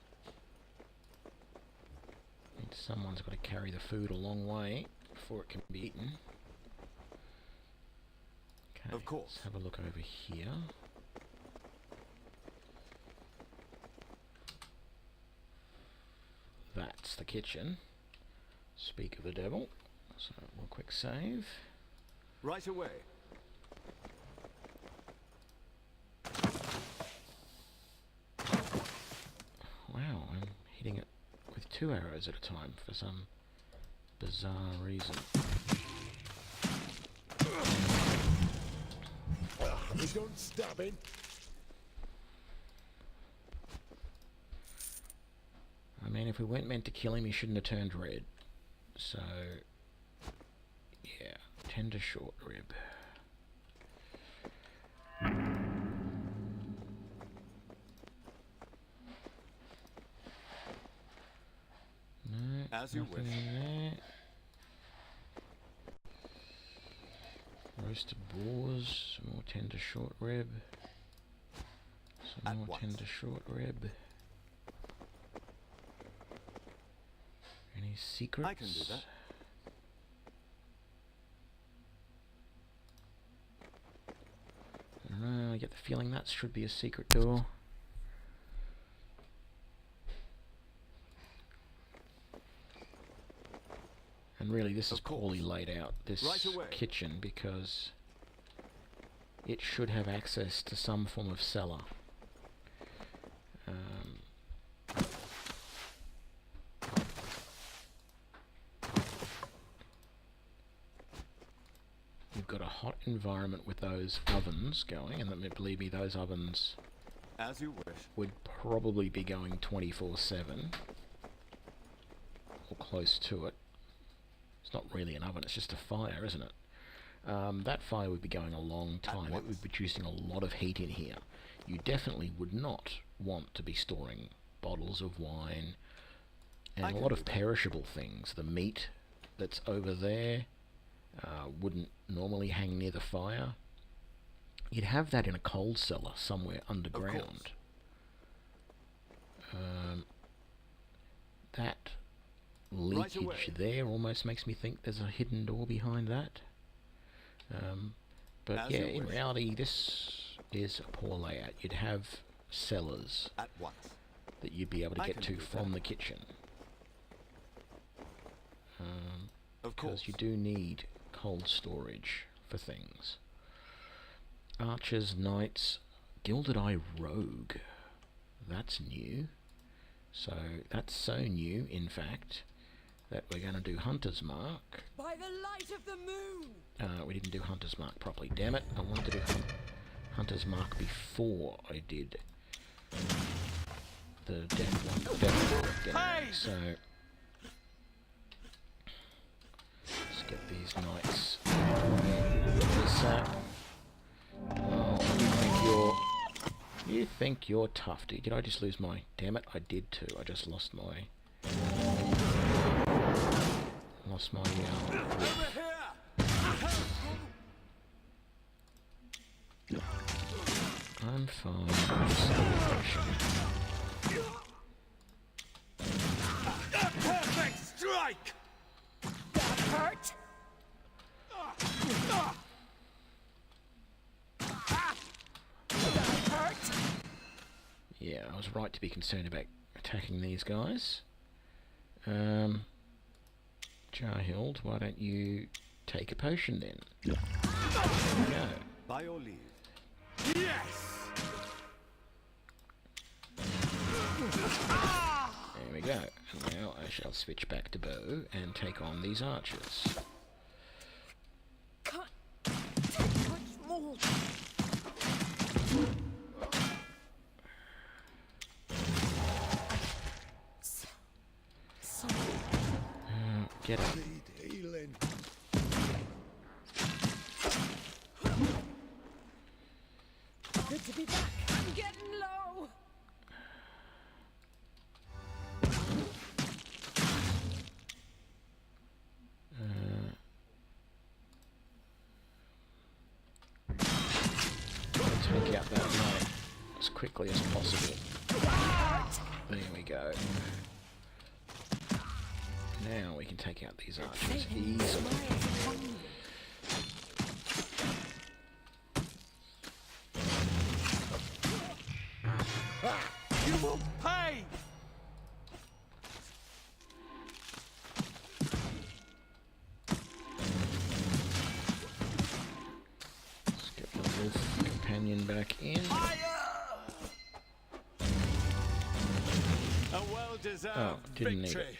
[SPEAKER 1] Means someone's got to carry the food a long way before it can be eaten. Okay,
[SPEAKER 2] Of course.
[SPEAKER 1] let's have a look over here. That's the kitchen. Speak of the devil. So we'll quick save.
[SPEAKER 2] Right away.
[SPEAKER 1] Wow, I'm hitting it with 2 arrows at a time for some bizarre reason.
[SPEAKER 4] Don't stab him.
[SPEAKER 1] I mean, if we weren't meant to kill him, he shouldn't have turned red. So, yeah, tender short rib. No,
[SPEAKER 2] As you
[SPEAKER 1] nothing
[SPEAKER 2] wish.
[SPEAKER 1] in there. Roasted boars, some more tender short rib. Some
[SPEAKER 2] At
[SPEAKER 1] more
[SPEAKER 2] once.
[SPEAKER 1] tender short rib. Any secrets?
[SPEAKER 2] I can do that.
[SPEAKER 1] I don't know, I get the feeling that should be a secret door. And really, this is
[SPEAKER 2] Of course.
[SPEAKER 1] poorly laid out, this
[SPEAKER 2] Right away.
[SPEAKER 1] kitchen, because it should have access to some form of cellar. You've got a hot environment with those ovens going, and believe me, those ovens
[SPEAKER 2] As you wish.
[SPEAKER 1] would probably be going 24/7 or close to it. It's not really an oven, it's just a fire, isn't it? That fire would be going a long time. It would be producing a lot of heat in here. You definitely would not want to be storing bottles of wine and
[SPEAKER 2] I
[SPEAKER 1] a
[SPEAKER 2] can
[SPEAKER 1] lot
[SPEAKER 2] do
[SPEAKER 1] of
[SPEAKER 2] that.
[SPEAKER 1] perishable things. The meat that's over there wouldn't normally hang near the fire. You'd have that in a cold cellar somewhere underground. That leakage
[SPEAKER 2] away.
[SPEAKER 1] there almost makes me think there's a hidden door behind that. But
[SPEAKER 2] As
[SPEAKER 1] yeah,
[SPEAKER 2] you
[SPEAKER 1] in
[SPEAKER 2] wish.
[SPEAKER 1] reality, this is a poor layout. You'd have cellars
[SPEAKER 2] At once.
[SPEAKER 1] that you'd be able to
[SPEAKER 2] I
[SPEAKER 1] get
[SPEAKER 2] can
[SPEAKER 1] to
[SPEAKER 2] do
[SPEAKER 1] from
[SPEAKER 2] that.
[SPEAKER 1] the kitchen.
[SPEAKER 2] Of
[SPEAKER 1] because
[SPEAKER 2] course.
[SPEAKER 1] you do need cold storage for things. Archers, knights, Gilded Eye Rogue. That's new. So that's so new, in fact, that we're going to do Hunter's Mark.
[SPEAKER 6] By the light of the moon!
[SPEAKER 1] We didn't do Hunter's Mark properly. Damn it! I wanted to do Hunter's Mark before I did the death one. Anyway. So let's get these knights. Oh, you think you're tough, dude? Did I just lose my? Damn it! I did too. I just lost my. I'm fine.
[SPEAKER 4] Perfect strike!
[SPEAKER 3] That hurt? That hurt?
[SPEAKER 1] Yeah, I was right to be concerned about attacking these guys. Jarhild, why don't you take a potion then? There we go.
[SPEAKER 2] By your leave.
[SPEAKER 4] Yes!
[SPEAKER 1] There we go. And now I shall switch back to bow and take on these archers.
[SPEAKER 6] Can't take much more. So
[SPEAKER 1] Get up.
[SPEAKER 4] Need healing.
[SPEAKER 3] Good to be back. I'm getting low.
[SPEAKER 1] Take out that knight as quickly as possible. There we go. Now we can take out these archers easily.
[SPEAKER 4] You will pay!
[SPEAKER 1] Let's get my wolf companion back in.
[SPEAKER 2] A well-deserved
[SPEAKER 1] Oh, didn't need
[SPEAKER 2] victory.
[SPEAKER 1] it.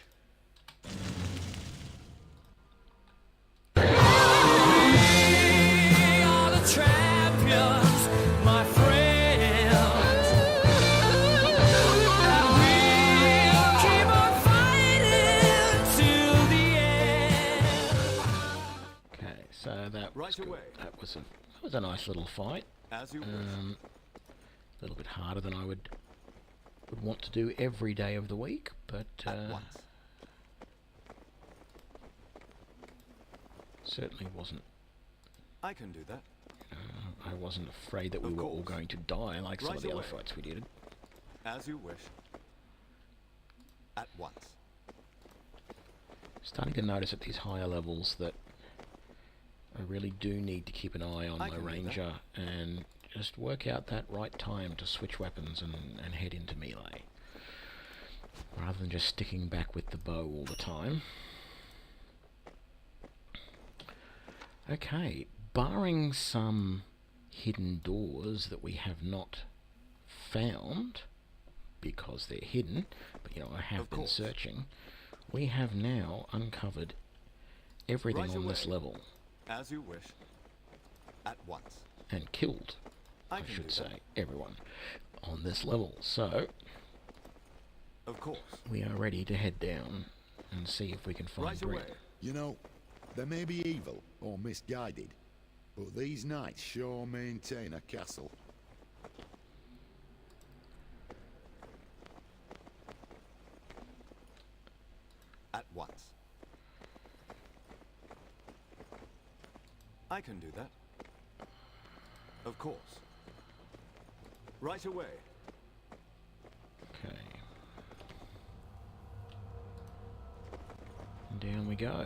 [SPEAKER 1] Okay, so that was
[SPEAKER 2] Right
[SPEAKER 1] good.
[SPEAKER 2] away.
[SPEAKER 1] That was a nice little fight.
[SPEAKER 2] As you wish.
[SPEAKER 1] A little bit harder than I would want to do every day of the week, but
[SPEAKER 2] At once.
[SPEAKER 1] certainly wasn't.
[SPEAKER 2] I can do that.
[SPEAKER 1] I wasn't afraid that we
[SPEAKER 2] Of
[SPEAKER 1] were all
[SPEAKER 2] course.
[SPEAKER 1] going to die like some
[SPEAKER 2] Right
[SPEAKER 1] of the other
[SPEAKER 2] away.
[SPEAKER 1] fights we did.
[SPEAKER 2] As you wish. At once.
[SPEAKER 1] Starting to notice at these higher levels that I really do need to keep an eye on
[SPEAKER 2] I
[SPEAKER 1] my
[SPEAKER 2] can do that.
[SPEAKER 1] ranger and just work out that right time to switch weapons and head into melee. Rather than just sticking back with the bow all the time. Okay, barring some hidden doors that we have not found, because they're hidden, but you know, I have
[SPEAKER 2] Of
[SPEAKER 1] been
[SPEAKER 2] course.
[SPEAKER 1] searching, we have now uncovered everything
[SPEAKER 2] Right
[SPEAKER 1] on this
[SPEAKER 2] away.
[SPEAKER 1] level,
[SPEAKER 2] As you wish. At once.
[SPEAKER 1] and killed,
[SPEAKER 2] I
[SPEAKER 1] I
[SPEAKER 2] can
[SPEAKER 1] should
[SPEAKER 2] do that.
[SPEAKER 1] say, everyone on this level. So,
[SPEAKER 2] Of course.
[SPEAKER 1] we are ready to head down and see if we can find
[SPEAKER 2] Right
[SPEAKER 1] Bryn.
[SPEAKER 2] away.
[SPEAKER 4] You know, they may be evil or misguided, but these knights sure maintain a castle.
[SPEAKER 2] At once. I can do that. Of course. Right away.
[SPEAKER 1] Okay. And down we go.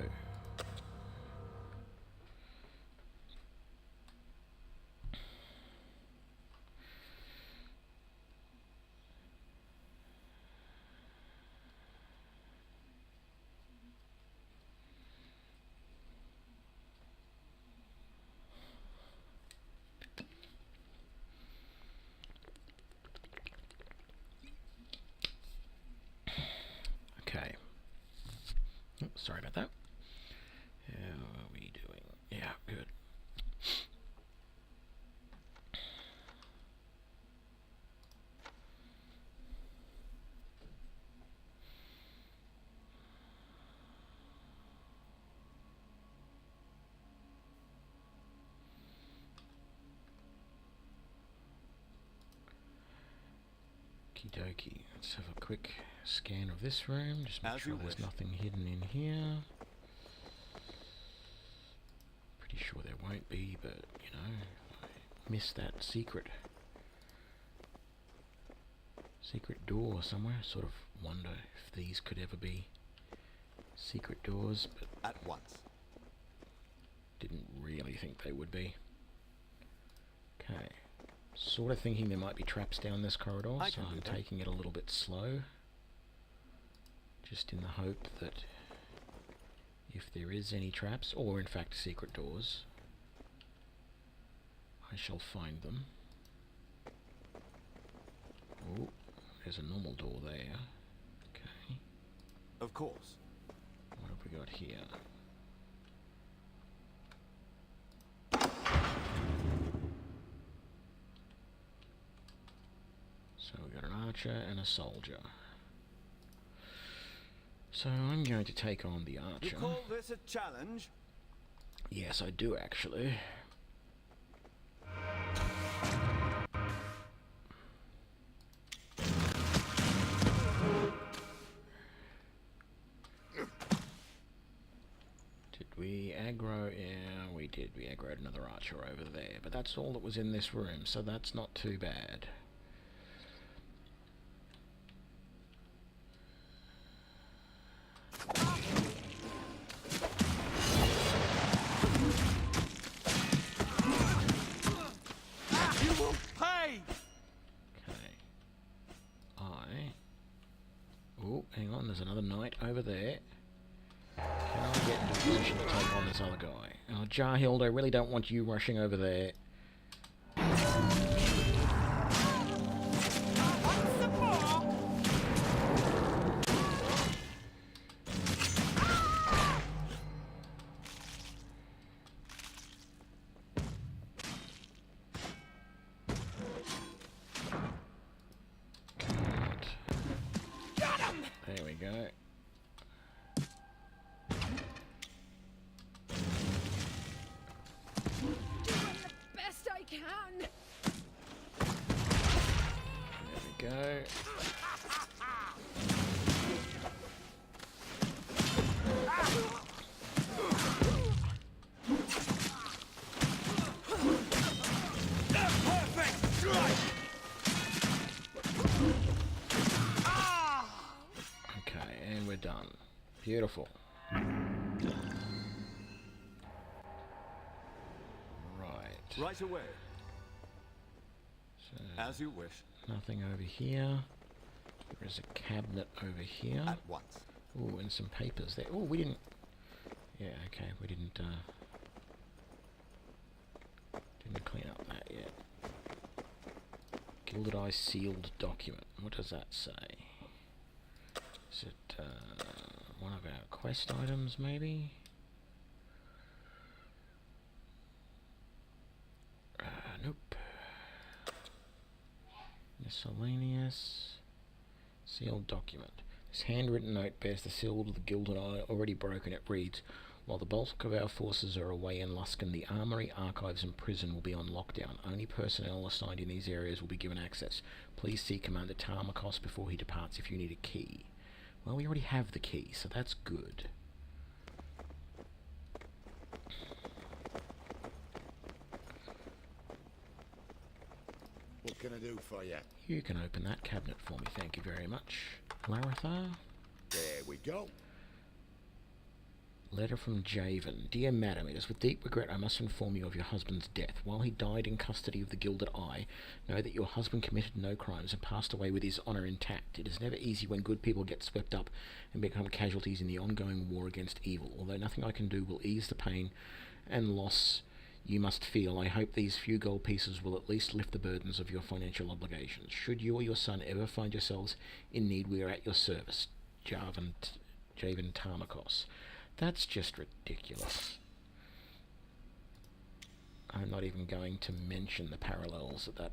[SPEAKER 1] Okie dokie. Let's have a quick scan of this room. Just make
[SPEAKER 2] As
[SPEAKER 1] sure
[SPEAKER 2] you
[SPEAKER 1] there's
[SPEAKER 2] wish.
[SPEAKER 1] nothing hidden in here. Pretty sure there won't be, but you know, I missed that secret door somewhere. Sort of wonder if these could ever be secret doors, but
[SPEAKER 2] At once.
[SPEAKER 1] didn't really think they would be. Okay. Sort of thinking there might be traps down this corridor,
[SPEAKER 2] I
[SPEAKER 1] so
[SPEAKER 2] can do
[SPEAKER 1] I'm
[SPEAKER 2] that.
[SPEAKER 1] taking it a little bit slow. Just in the hope that if there is any traps, or in fact secret doors, I shall find them. Oh, there's a normal door there. Okay.
[SPEAKER 2] Of course.
[SPEAKER 1] What have we got here? So we got an archer and a soldier. So I'm going to take on the
[SPEAKER 2] You
[SPEAKER 1] archer.
[SPEAKER 2] call this a challenge?
[SPEAKER 1] Yes, I do actually. Did we aggro? Yeah, we did. We aggroed another archer over there. But that's all that was in this room, so that's not too bad.
[SPEAKER 2] You will pay!
[SPEAKER 1] Okay. Oh, hang on, there's another knight over there. Can I get into a position to take on this other guy? Oh, Jarhild, I really don't want you rushing over there. There we go.
[SPEAKER 3] Doing the best I can.
[SPEAKER 1] There we go. Okay, and we're done. Beautiful. Right.
[SPEAKER 2] Right away.
[SPEAKER 1] So,
[SPEAKER 2] As you wish.
[SPEAKER 1] nothing over here. There is a cabinet over here.
[SPEAKER 2] At once.
[SPEAKER 1] Ooh, and some papers there. Oh, we didn't... Yeah, okay, we didn't clean up that yet. Gilded Eye sealed document. What does that say? Is it one of our quest items, maybe? Nope. Miscellaneous. Sealed document. This handwritten note bears the seal of the Gilded Eye already broken. It reads, while the bulk of our forces are away in Luskan, the armory, archives and prison will be on lockdown. Only personnel assigned in these areas will be given access. Please see Commander Tarmakos before he departs if you need a key. Well, we already have the key, so that's good.
[SPEAKER 4] What can I do for you?
[SPEAKER 1] You can open that cabinet for me, thank you very much. Larathar?
[SPEAKER 4] There we go.
[SPEAKER 1] Letter from Javen. Dear Madam, it is with deep regret I must inform you of your husband's death. While he died in custody of the Gilded Eye, know that your husband committed no crimes and passed away with his honour intact. It is never easy when good people get swept up and become casualties in the ongoing war against evil. Although nothing I can do will ease the pain and loss you must feel, I hope these few gold pieces will at least lift the burdens of your financial obligations. Should you or your son ever find yourselves in need, we are at your service. Javen Tarmakos. That's just ridiculous. I'm not even going to mention the parallels of that.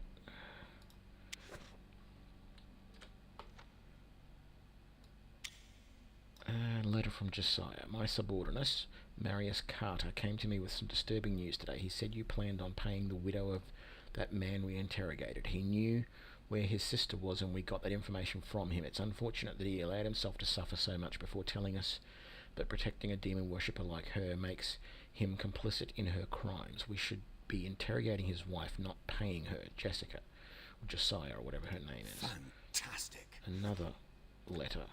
[SPEAKER 1] Letter from Josiah. My subordinate, Marius Carter, came to me with some disturbing news today. He said you planned on paying the widow of that man we interrogated. He knew where his sister was, and we got that information from him. It's unfortunate that he allowed himself to suffer so much before telling us that protecting a demon worshipper like her makes him complicit in her crimes. We should be interrogating his wife, not paying her, Jessica, or Josiah, or whatever her name is.
[SPEAKER 2] Fantastic.
[SPEAKER 1] Another letter.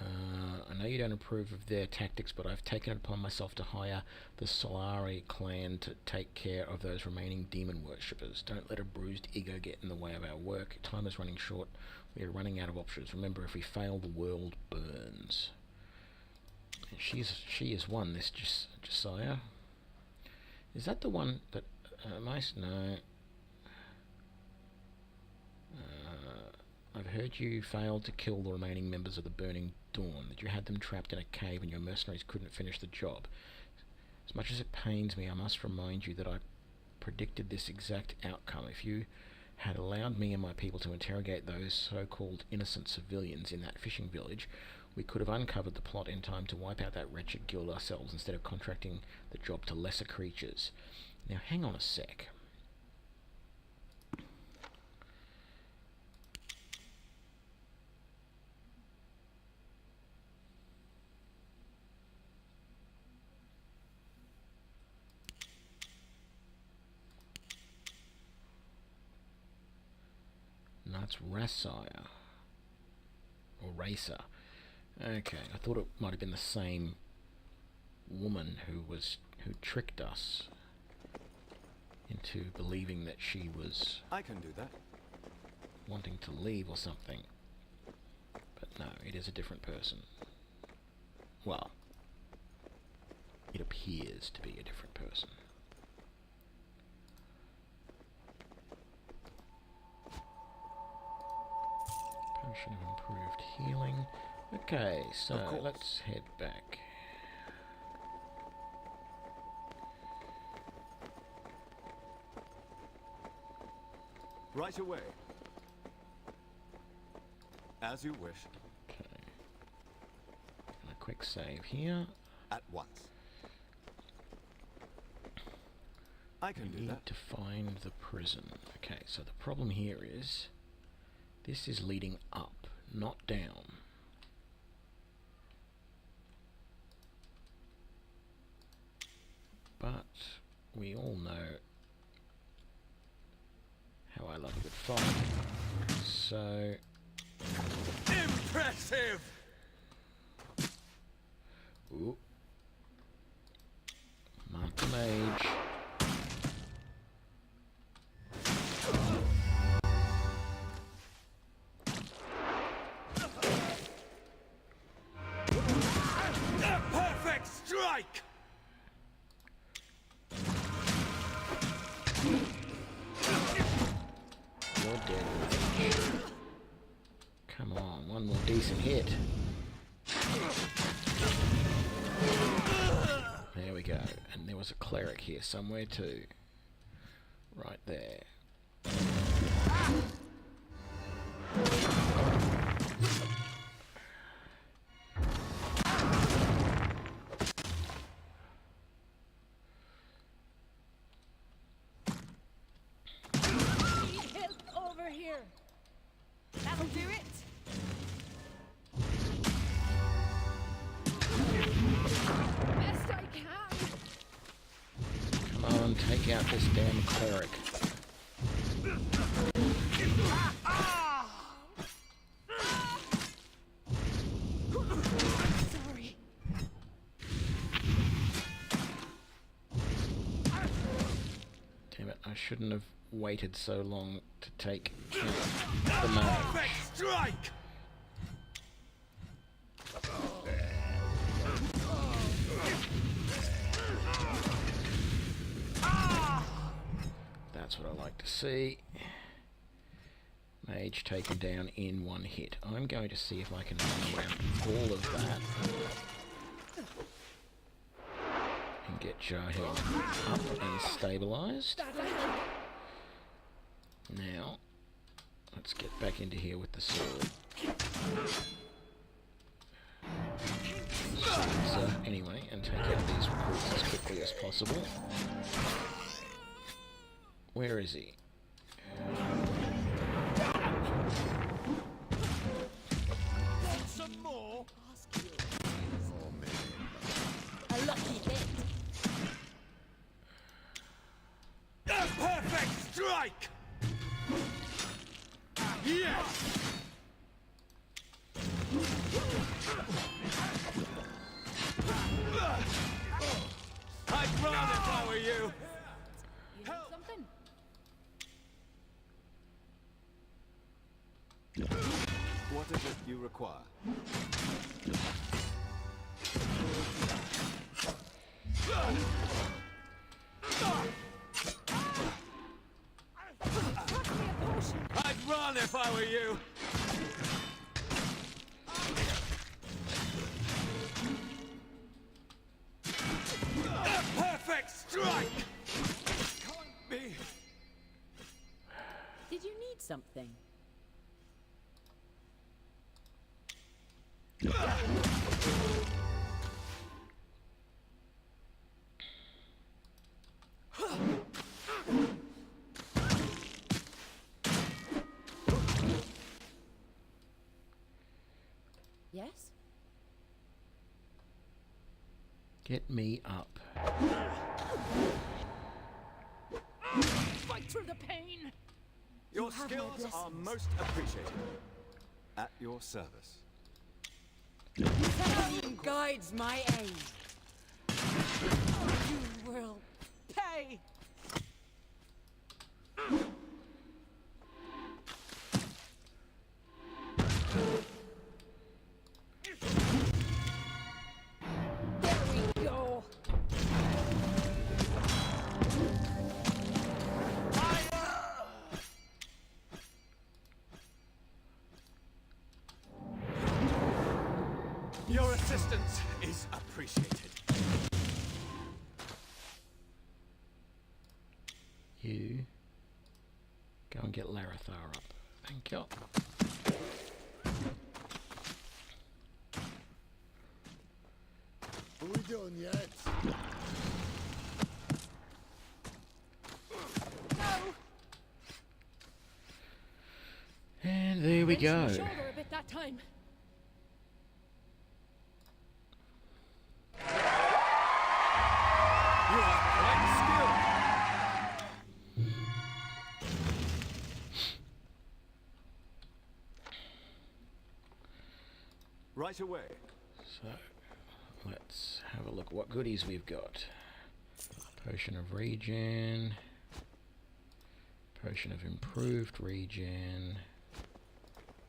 [SPEAKER 1] I know you don't approve of their tactics, but I've taken it upon myself to hire the Solari clan to take care of those remaining demon worshippers. Don't let a bruised ego get in the way of our work. Time is running short. We are running out of options. Remember, if we fail, the world burns. And she is one, this Josiah. Is that the one that... no. I've heard you failed to kill the remaining members of the Burning Dawn, that you had them trapped in a cave and your mercenaries couldn't finish the job. As much as it pains me, I must remind you that I predicted this exact outcome. If you had allowed me and my people to interrogate those so-called innocent civilians in that fishing village, we could have uncovered the plot in time to wipe out that wretched guild ourselves instead of contracting the job to lesser creatures. Now, hang on a sec. That's Rassiah. Or Racer. Okay, I thought it might have been the same woman who tricked us into believing that she was
[SPEAKER 2] I can do that.
[SPEAKER 1] wanting to leave or something. But no, it is a different person. Well, it appears to be a different person. Potion of improved healing. Okay, so let's head back.
[SPEAKER 2] Right away. As you wish.
[SPEAKER 1] Okay. And a quick save here.
[SPEAKER 2] At once. I can do
[SPEAKER 1] Need
[SPEAKER 2] that.
[SPEAKER 1] to find the prison. Okay, so the problem here is this is leading up, not down. But we all know how I love a good fight. So
[SPEAKER 7] Impressive!
[SPEAKER 1] ooh. Mark the mage.
[SPEAKER 7] A perfect strike!
[SPEAKER 1] You're dead, mage. Come on, one more decent hit. There we go. And there was a cleric here somewhere too. Right there.
[SPEAKER 3] Need help over here. That'll do it. Best I can.
[SPEAKER 1] Come on, take out this damn cleric.
[SPEAKER 3] Sorry.
[SPEAKER 1] Damn it, I shouldn't have waited so long to take out the mage.
[SPEAKER 7] Perfect strike!
[SPEAKER 1] That's what I like to see. Mage taken down in one hit. I'm going to see if I can run around all of that and get Jahil up and stabilised.
[SPEAKER 3] That'll help.
[SPEAKER 1] Now, let's get back into here with the sword. Anyway, and take out these recruits as quickly as possible. Where is he?
[SPEAKER 2] Some more?
[SPEAKER 4] Oh, man.
[SPEAKER 6] A lucky hit.
[SPEAKER 2] A perfect strike! Yes! I'd run if I were you!
[SPEAKER 3] You need something?
[SPEAKER 2] What is it you require? I'd run if I were you! A perfect strike! Can't be.
[SPEAKER 6] Did you need something? Yes?
[SPEAKER 1] Get me up.
[SPEAKER 3] Fight through the pain!
[SPEAKER 2] Your
[SPEAKER 6] have my
[SPEAKER 2] skills are
[SPEAKER 6] blessings.
[SPEAKER 2] most appreciated. At your service.
[SPEAKER 6] Pain guides my aim. You will pay!
[SPEAKER 3] There we go!
[SPEAKER 2] Your assistance is appreciated.
[SPEAKER 1] You go and get Larathar up. Thank you.
[SPEAKER 4] Are we done yet?
[SPEAKER 1] And there we
[SPEAKER 3] Wrenched my
[SPEAKER 1] go.
[SPEAKER 3] shoulder a bit that time.
[SPEAKER 2] You are quite skilled. Right away.
[SPEAKER 1] So, let's have a look what goodies we've got. Potion of regen. Potion of improved regen.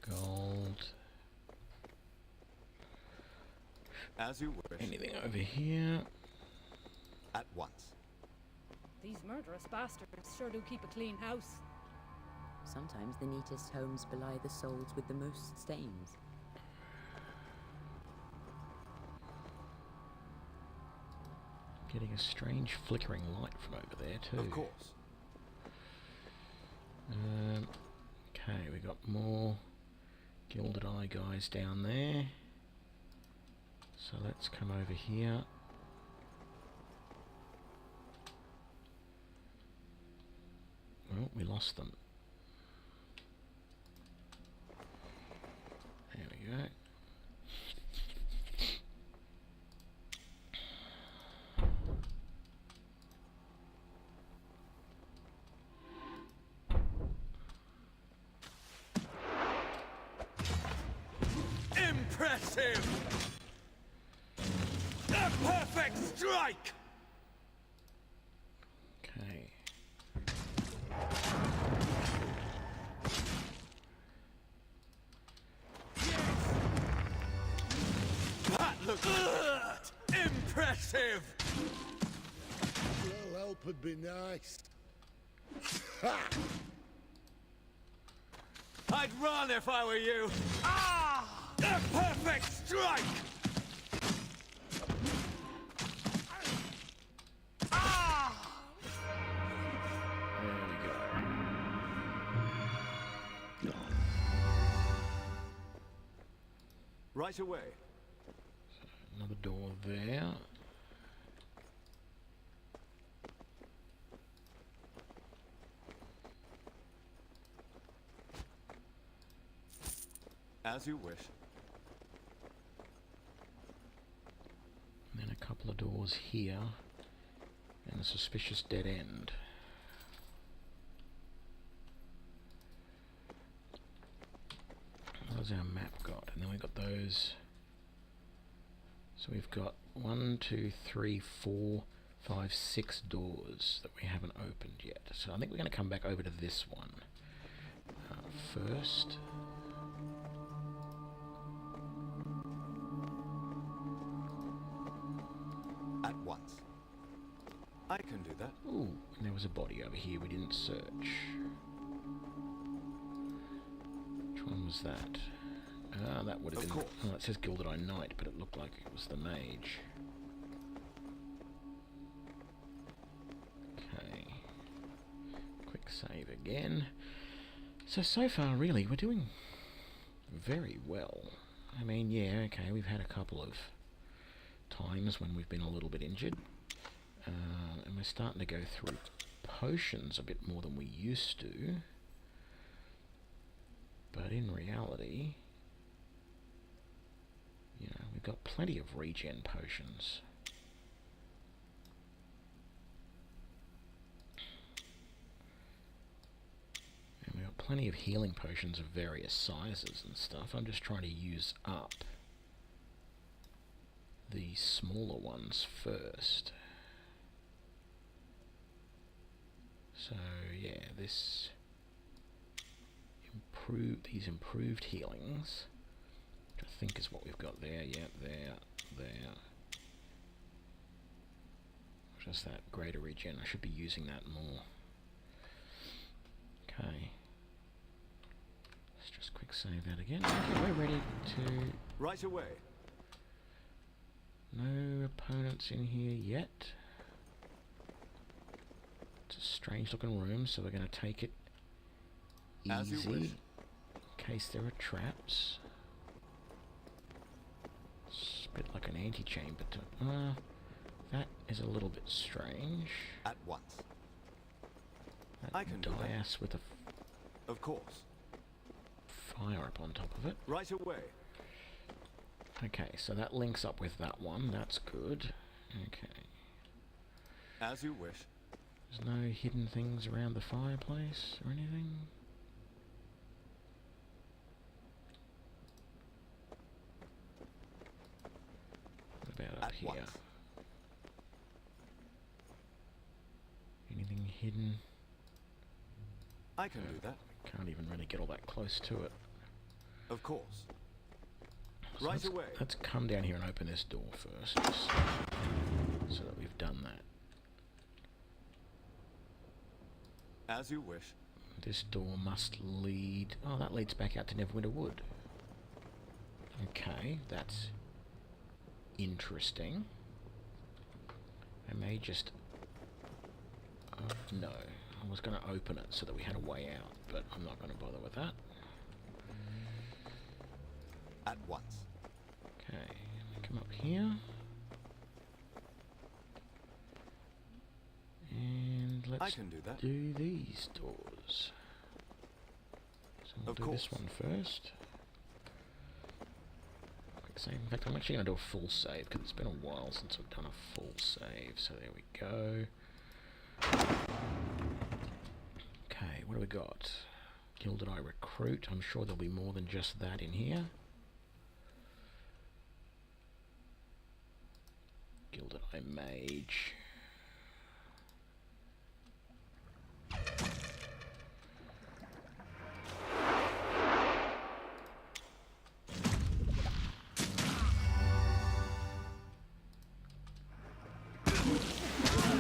[SPEAKER 1] Gold.
[SPEAKER 2] As you wish.
[SPEAKER 1] Anything over here?
[SPEAKER 2] At once.
[SPEAKER 3] These murderous bastards sure do keep a clean house.
[SPEAKER 6] Sometimes the neatest homes belie the souls with the most stains.
[SPEAKER 1] Getting a strange flickering light from over there too.
[SPEAKER 2] Of course.
[SPEAKER 1] Okay, we got more Gilded Eye guys down there. So let's come over here. Well, we lost them. There we go.
[SPEAKER 2] Impressive! A perfect strike!
[SPEAKER 1] Okay.
[SPEAKER 2] That looks good! Impressive!
[SPEAKER 4] A little help would be nice. Ha!
[SPEAKER 2] I'd run if I were you. Ah! A perfect strike! Ah!
[SPEAKER 1] There we go.
[SPEAKER 2] Right away.
[SPEAKER 1] Another door there.
[SPEAKER 2] As you wish.
[SPEAKER 1] And then a couple of doors here, and a suspicious dead end. What does our map got? And then we've got those. So we've got 1, 2, 3, 4, 5, 6 doors that we haven't opened yet. So I think we're going to come back over to this one first.
[SPEAKER 2] At once. I can do that.
[SPEAKER 1] Ooh, and there was a body over here we didn't search. Which one was that? Ah, that would have
[SPEAKER 2] Of
[SPEAKER 1] been...
[SPEAKER 2] course.
[SPEAKER 1] Oh, it says Gilded Eye Knight, but it looked like it was the mage. Okay. Quick save again. So far, really, we're doing very well. I mean, yeah, okay, we've had a couple of times when we've been a little bit injured. And we're starting to go through potions a bit more than we used to. But in reality, you know, we've got plenty of regen potions. And we've got plenty of healing potions of various sizes and stuff. I'm just trying to use up the smaller ones first. So yeah, these improved healings, which I think is what we've got there. Yeah, there. Just that greater regen. I should be using that more. Okay. Let's just quick save that again. Okay, we're ready to...
[SPEAKER 2] Right away.
[SPEAKER 1] No opponents in here yet. It's a strange looking room, so we're going to take it
[SPEAKER 2] As you wish.
[SPEAKER 1] easy in case there are traps. It's a bit like an antechamber. That is a little bit strange.
[SPEAKER 2] At once.
[SPEAKER 1] That
[SPEAKER 2] I can do that.
[SPEAKER 1] dais with a
[SPEAKER 2] Of course.
[SPEAKER 1] fire up on top of it.
[SPEAKER 2] Right away.
[SPEAKER 1] Okay, so that links up with that one. That's good. Okay.
[SPEAKER 2] As you wish.
[SPEAKER 1] There's no hidden things around the fireplace or anything? What about up
[SPEAKER 2] At
[SPEAKER 1] here?
[SPEAKER 2] once.
[SPEAKER 1] Anything hidden?
[SPEAKER 2] I can do that.
[SPEAKER 1] Can't even really get all that close to it.
[SPEAKER 2] Of course.
[SPEAKER 1] So
[SPEAKER 2] Right
[SPEAKER 1] let's,
[SPEAKER 2] away.
[SPEAKER 1] let's come down here and open this door first, so that we've done that.
[SPEAKER 2] As you wish.
[SPEAKER 1] This door must lead... Oh, that leads back out to Neverwinter Wood. Okay, that's interesting. I may just... no, I was going to open it so that we had a way out, but I'm not going to bother with that.
[SPEAKER 2] At once.
[SPEAKER 1] Okay, come up here. And
[SPEAKER 2] I
[SPEAKER 1] let's
[SPEAKER 2] can do that.
[SPEAKER 1] do these doors. So we'll
[SPEAKER 2] Of
[SPEAKER 1] do this
[SPEAKER 2] course.
[SPEAKER 1] one first. Quick save. In fact, I'm actually going to do a full save because it's been a while since I've done a full save. So there we go. Okay, what do we got? Gilded Eye Recruit. I'm sure there'll be more than just that in here. Gilded Eye Mage.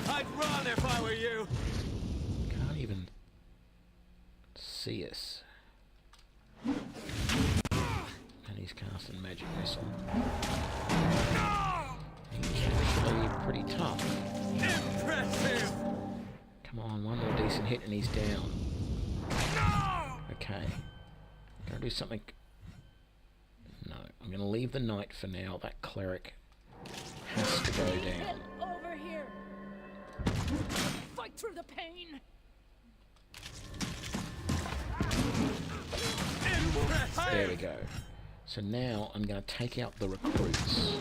[SPEAKER 2] I'd run if I were you.
[SPEAKER 1] Can't even see us. And he's casting Magic Missile. He's actually pretty tough.
[SPEAKER 2] Impressive.
[SPEAKER 1] Come on, one more decent hit and he's down. Okay. Gonna do something... No, I'm gonna leave the knight for now. That cleric has to go down.
[SPEAKER 3] Over here! Fight through the pain!
[SPEAKER 1] There we go. So now I'm going to take out the recruits.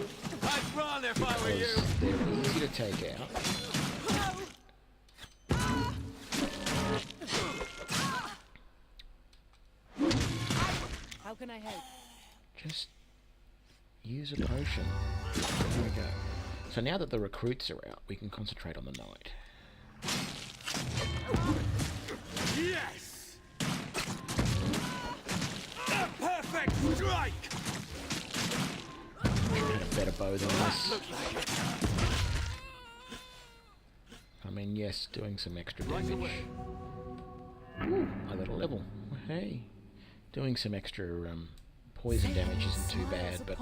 [SPEAKER 2] I'd run if I were you!
[SPEAKER 1] Because they're easy to take out.
[SPEAKER 3] How can I help?
[SPEAKER 1] Just use a potion. There we go. So now that the recruits are out, we can concentrate on the knight.
[SPEAKER 2] Yes! A perfect strike!
[SPEAKER 1] Should have had a better bow than this.
[SPEAKER 2] Look like it.
[SPEAKER 1] I mean, yes, doing some extra damage. Ooh, I got a level. Hey. Doing some extra poison damage isn't too bad, but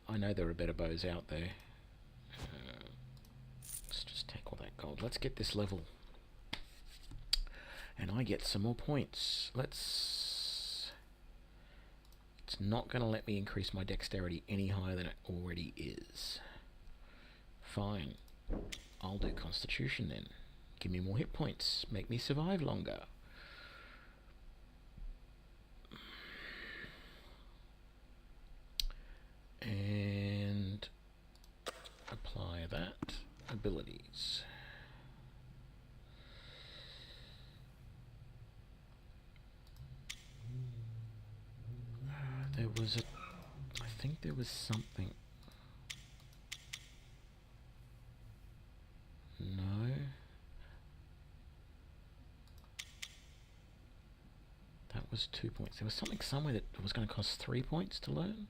[SPEAKER 1] I know there are better bows out there. Let's just take all that gold. Let's get this level. And I get some more points. It's not going to let me increase my dexterity any higher than it already is. Fine. I'll do Constitution then. Give me more hit points. Make me survive longer. And apply that. Abilities. There was I think there was something. No. That was 2 points. There was something somewhere that was going to cost 3 points to learn.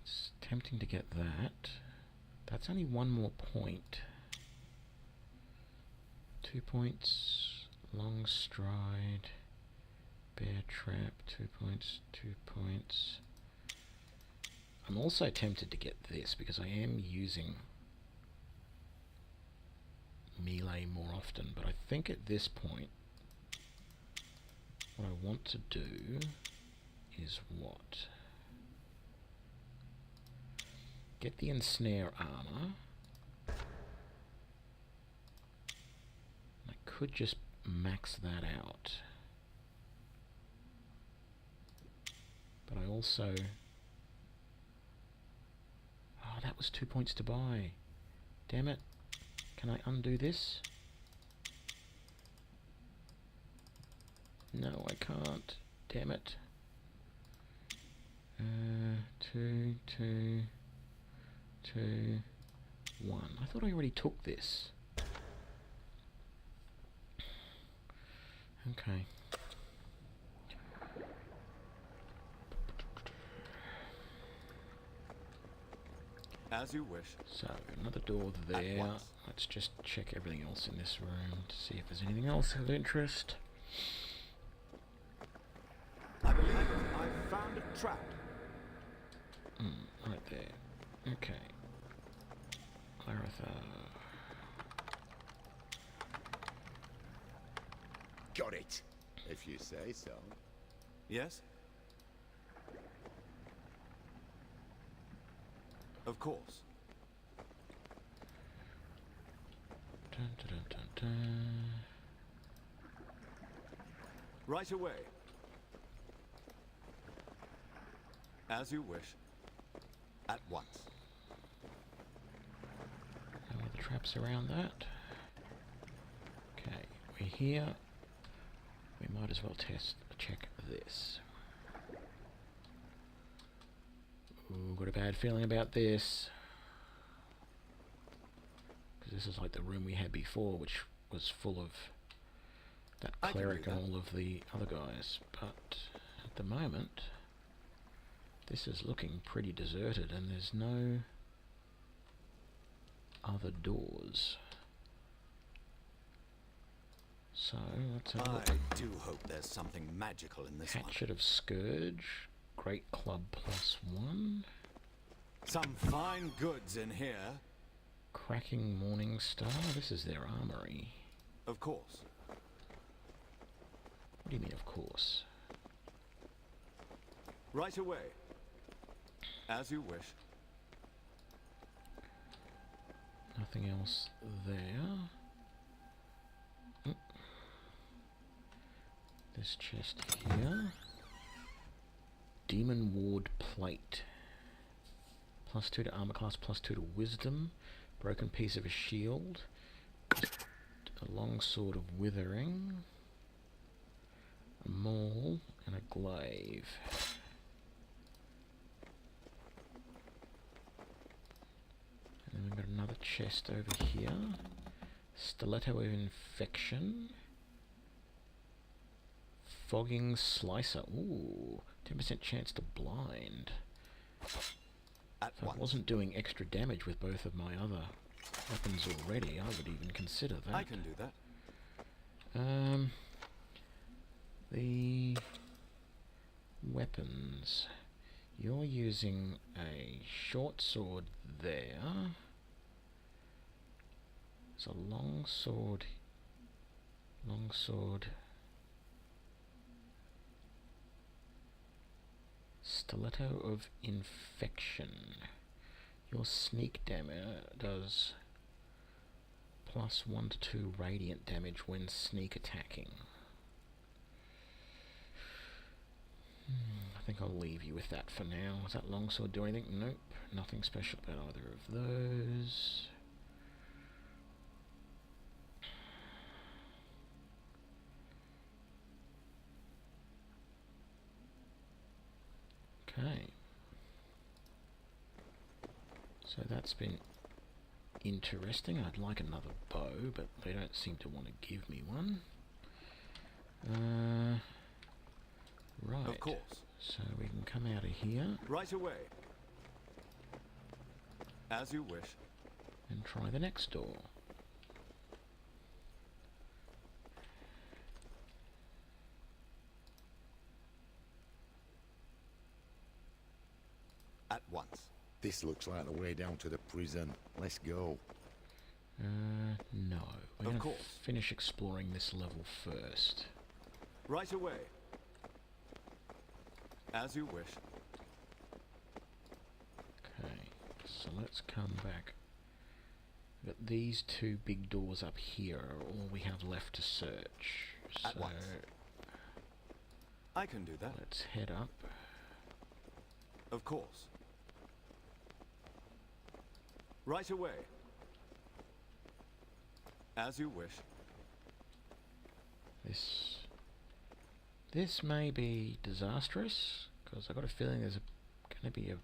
[SPEAKER 1] It's tempting to get that. That's only one more point. 2 points. Long stride. Bear trap. 2 points. 2 points. I'm also tempted to get this because I am using melee more often, but I think at this point what I want to do is what? Get the ensnare armor. I could just max that out, but I also that was 2 points to buy. Damn it. Can I undo this? No, I can't. Damn it. 2, 2, 2, 1. I thought I already took this. Okay.
[SPEAKER 2] As you wish.
[SPEAKER 1] So, another door there. Let's just check everything else in this room to see if there's anything else of interest.
[SPEAKER 2] I believe I've found a trap.
[SPEAKER 1] Right there. Okay. Claritha.
[SPEAKER 4] Got it, if you say so.
[SPEAKER 2] Yes? Of course.
[SPEAKER 1] Dun, dun, dun, dun, dun.
[SPEAKER 2] Right away. As you wish. At once.
[SPEAKER 1] No other traps around that. Okay, we're here. We might as well check this. Ooh, got a bad feeling about this. Because this is like the room we had before, which was full of that cleric and all of the other guys. But at the moment, this is looking pretty deserted and there's no other doors. So, let's have a look.
[SPEAKER 2] I do hope there's something magical in this one.
[SPEAKER 1] Hatchet of Scourge. Great Club +1.
[SPEAKER 2] Some fine goods in here.
[SPEAKER 1] Cracking Morning Star. This is their armory.
[SPEAKER 2] Of course.
[SPEAKER 1] What do you mean, of course?
[SPEAKER 2] Right away. As you wish.
[SPEAKER 1] Nothing else there. This chest here. Demon Ward Plate. +2 to armor class, +2 to wisdom. Broken piece of a shield. A long sword of withering. A maul and a glaive. And then we've got another chest over here. Stiletto of infection. Fogging slicer. Ooh, 10% chance to blind.
[SPEAKER 2] At
[SPEAKER 1] If I
[SPEAKER 2] once.
[SPEAKER 1] wasn't doing extra damage with both of my other weapons already, I would even consider that.
[SPEAKER 2] I can do that.
[SPEAKER 1] The weapons. You're using a short sword there. It's a long sword. Long sword. Stiletto of infection. Your sneak damage does +1 to 2 radiant damage when sneak attacking. I think I'll leave you with that for now. Does that longsword do anything? Nope. Nothing special about either of those. Okay. So that's been interesting. I'd like another bow, but they don't seem to want to give me one. Right.
[SPEAKER 2] Of course.
[SPEAKER 1] So we can come out of here
[SPEAKER 2] Right away. As you wish.
[SPEAKER 1] and try the next door.
[SPEAKER 2] At once.
[SPEAKER 4] This looks like the way down to the prison. Let's go.
[SPEAKER 1] No. We're
[SPEAKER 2] Of
[SPEAKER 1] going to
[SPEAKER 2] course.
[SPEAKER 1] finish exploring this level first.
[SPEAKER 2] Right away. As you wish.
[SPEAKER 1] Okay, so let's come back. We've got these two big doors up here are all we have left to search.
[SPEAKER 2] At
[SPEAKER 1] So
[SPEAKER 2] once. I can do that.
[SPEAKER 1] let's head up.
[SPEAKER 2] Of course. Right away. As you wish.
[SPEAKER 1] This may be disastrous, because I've got a feeling there's going to be a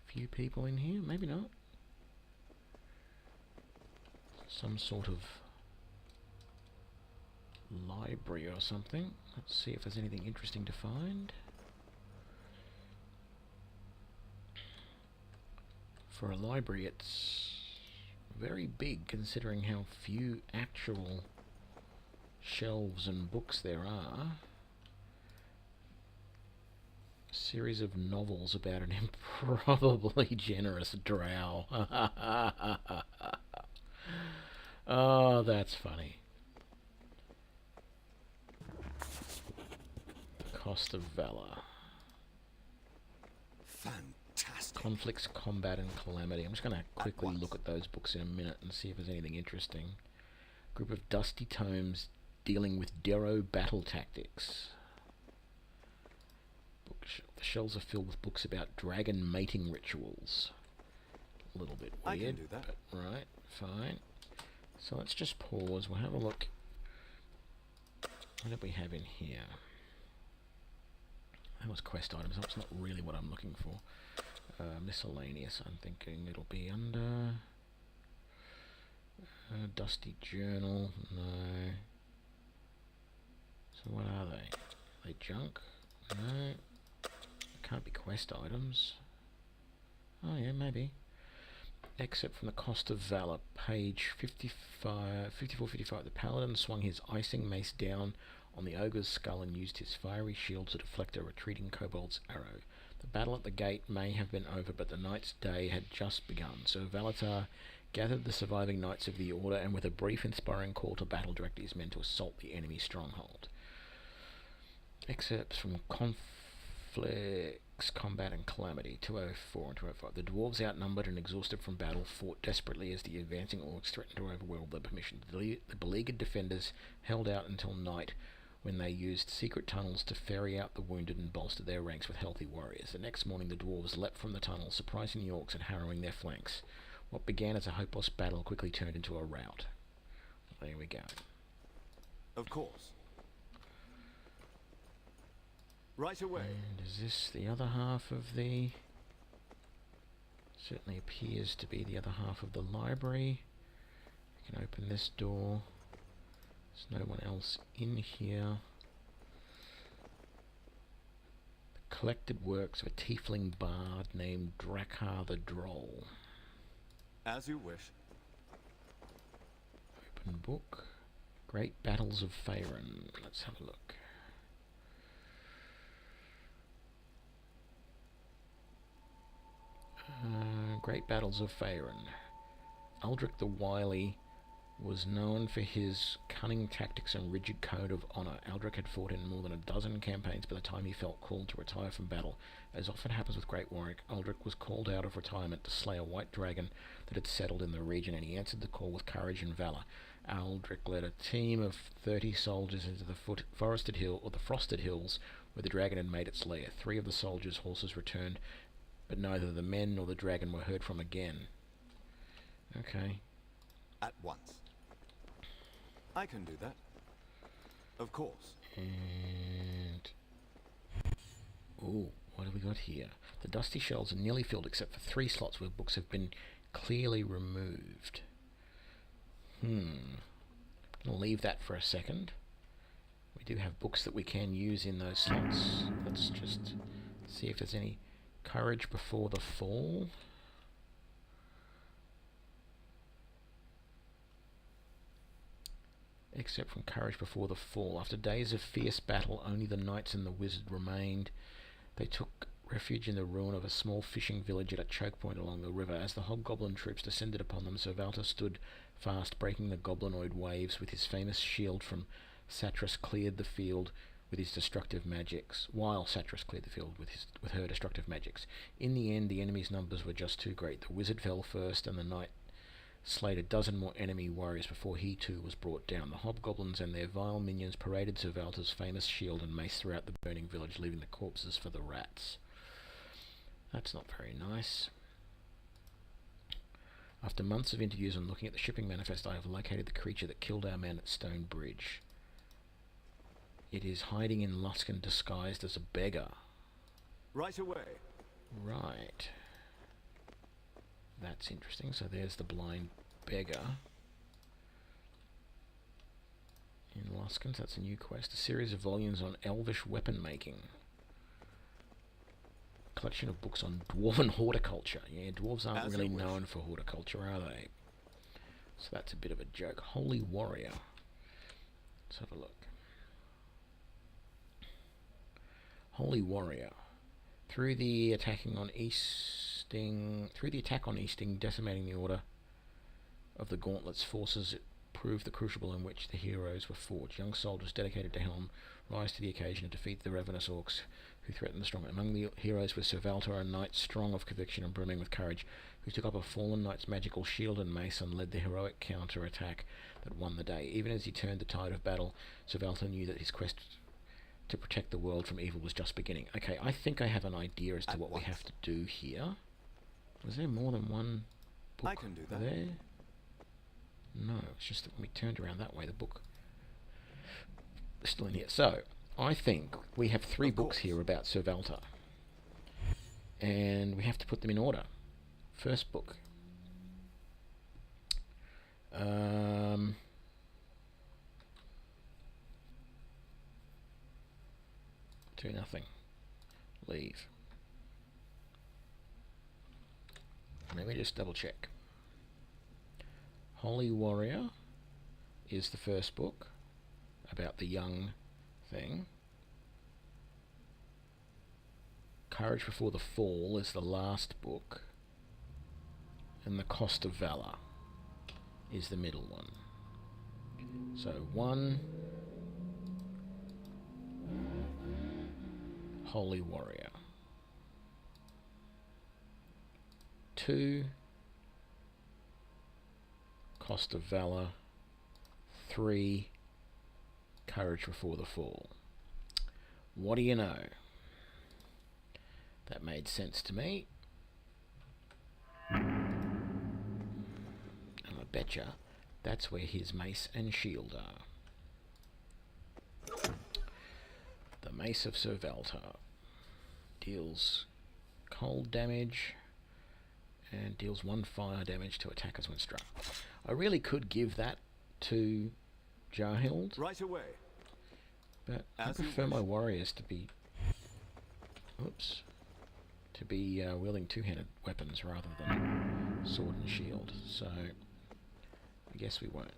[SPEAKER 1] few people in here. Maybe not. Some sort of library or something. Let's see if there's anything interesting to find. For a library, it's very big considering how few actual shelves and books there are. A series of novels about an improbably generous drow. Oh, that's funny. The Cost of Valor.
[SPEAKER 2] Fantastic.
[SPEAKER 1] Conflicts, Combat, and Calamity. I'm just going to quickly
[SPEAKER 2] once.
[SPEAKER 1] look at those books in a minute and see if there's anything interesting. Group of dusty tomes dealing with Darrow battle tactics. The shelves are filled with books about dragon mating rituals. A little bit weird.
[SPEAKER 2] I can do that.
[SPEAKER 1] But right, fine. So let's just pause. We'll have a look. What did we have in here? That was quest items. That's not really what I'm looking for. Miscellaneous, I'm thinking it'll be under... Dusty Journal, no. So what are they? Are they junk? No. Can't be quest items. Oh yeah, maybe. Except from the Cost of Valor, page 54-55. The paladin swung his icing mace down on the ogre's skull and used his fiery shield to deflect a retreating kobold's arrow. The battle at the gate may have been over, but the knight's day had just begun. So Valatar gathered the surviving knights of the Order and with a brief inspiring call to battle directed his men to assault the enemy stronghold. Excerpts from Conflicts, Combat and Calamity, 204 and 205. The dwarves, outnumbered and exhausted from battle, fought desperately as the advancing orcs threatened to overwhelm their permission. The beleaguered defenders held out until night, when they used secret tunnels to ferry out the wounded and bolster their ranks with healthy warriors. The next morning the dwarves leapt from the tunnels, surprising the orcs and harrowing their flanks. What began as a hopeless battle quickly turned into a rout. There we go.
[SPEAKER 2] Of course. Right away.
[SPEAKER 1] And is this the other half of the... Certainly appears to be the other half of the library. We can open this door. There's no one else in here. The collected works of a tiefling bard named Drakkar the Droll.
[SPEAKER 2] As you wish.
[SPEAKER 1] Open book. Great Battles of Faerun. Let's have a look. Great Battles of Faerun. Aldrich the Wily was known for his cunning tactics and rigid code of honour. Aldrich had fought in more than a dozen campaigns by the time he felt called to retire from battle. As often happens with Great Warwick, Aldrich was called out of retirement to slay a white dragon that had settled in the region, and he answered the call with courage and valour. Aldrich led a team of 30 soldiers into the Frosted Hills, where the dragon had made its lair. 3 of the soldiers' horses returned, but neither the men nor the dragon were heard from again. Okay.
[SPEAKER 2] At once. I can do that. Of course.
[SPEAKER 1] And... ooh, what have we got here? The dusty shelves are nearly filled except for 3 slots where books have been clearly removed. I'll leave that for a second. We do have books that we can use in those slots. Let's just see if there's any... Courage Before the Fall. Except from Courage Before the Fall. After days of fierce battle, only the knights and the wizard remained. They took refuge in the ruin of a small fishing village at a choke point along the river. As the hobgoblin troops descended upon them, Sir Valter stood fast, breaking the goblinoid waves with his famous shield from Satras cleared the field with his destructive magics, while Satras cleared the field with her destructive magics. In the end, the enemy's numbers were just too great. The wizard fell first, and the knight slayed a dozen more enemy warriors before he too was brought down. The hobgoblins and their vile minions paraded Sir Valter's famous shield and mace throughout the burning village, leaving the corpses for the rats. That's not very nice. After months of interviews and looking at the shipping manifest, I have located the creature that killed our man at Stone Bridge. It is hiding in Luskan disguised as a beggar.
[SPEAKER 2] Right away.
[SPEAKER 1] Right. That's interesting. So there's the blind beggar. In Luskan, that's a new quest. A series of volumes on elvish weapon making. Collection of books on dwarven horticulture. Yeah, dwarves aren't really known for horticulture, are they? So that's a bit of a joke. Holy Warrior. Let's have a look. Holy Warrior. Through the attack on Easting, decimating the Order of the Gauntlet's forces, it proved the crucible in which the heroes were forged. Young soldiers dedicated to Helm rise to the occasion and defeat the ravenous orcs who threatened the strong. Among the heroes were Sir Valter, a knight strong of conviction and brimming with courage, who took up a fallen knight's magical shield and mace and led the heroic counter-attack that won the day. Even as he turned the tide of battle, Sir Valter knew that his quest to protect the world from evil was just beginning. Okay, I think I have an idea as to what we have to do here. Was there more than one book
[SPEAKER 2] I can do that.
[SPEAKER 1] there? No, it's just that when we turned around that way, the book is still in here. So, I think we have 3 books here about Sir Valter. And we have to put them in order. First book. 2-0. Leave. Let me just double check. Holy Warrior is the first book about the young thing. Courage Before the Fall is the last book. And The Cost of Valor is the middle one. So 1... Holy Warrior. 2... Cost of Valor. 3... courage before the fall. What do you know? That made sense to me. And I betcha that's where his mace and shield are. The Mace of Sir Valtar deals cold damage and deals 1 fire damage to attackers when struck. I really could give that to Jarhild,
[SPEAKER 2] Right away.
[SPEAKER 1] but I
[SPEAKER 2] As you
[SPEAKER 1] prefer
[SPEAKER 2] wish.
[SPEAKER 1] my warriors to be wielding two-handed weapons rather than sword and shield, so I guess we won't.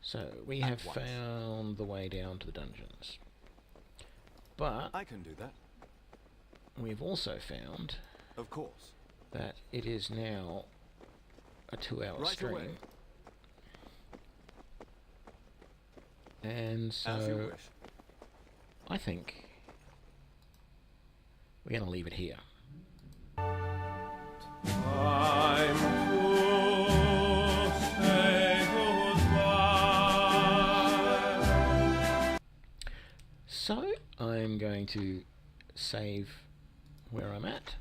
[SPEAKER 1] So we
[SPEAKER 2] At
[SPEAKER 1] have
[SPEAKER 2] once.
[SPEAKER 1] found the way down to the dungeons, but
[SPEAKER 2] I can do that.
[SPEAKER 1] we've also found
[SPEAKER 2] Of course.
[SPEAKER 1] that it is now a 2-hour
[SPEAKER 2] Right
[SPEAKER 1] stream,
[SPEAKER 2] away.
[SPEAKER 1] and
[SPEAKER 2] As you
[SPEAKER 1] so
[SPEAKER 2] wish.
[SPEAKER 1] I think we're going to leave it here.
[SPEAKER 8] Time to say goodbye.
[SPEAKER 1] So I'm going to save where I'm at,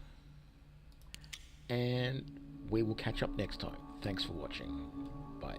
[SPEAKER 1] and we will catch up next time. Thanks for watching. Bye.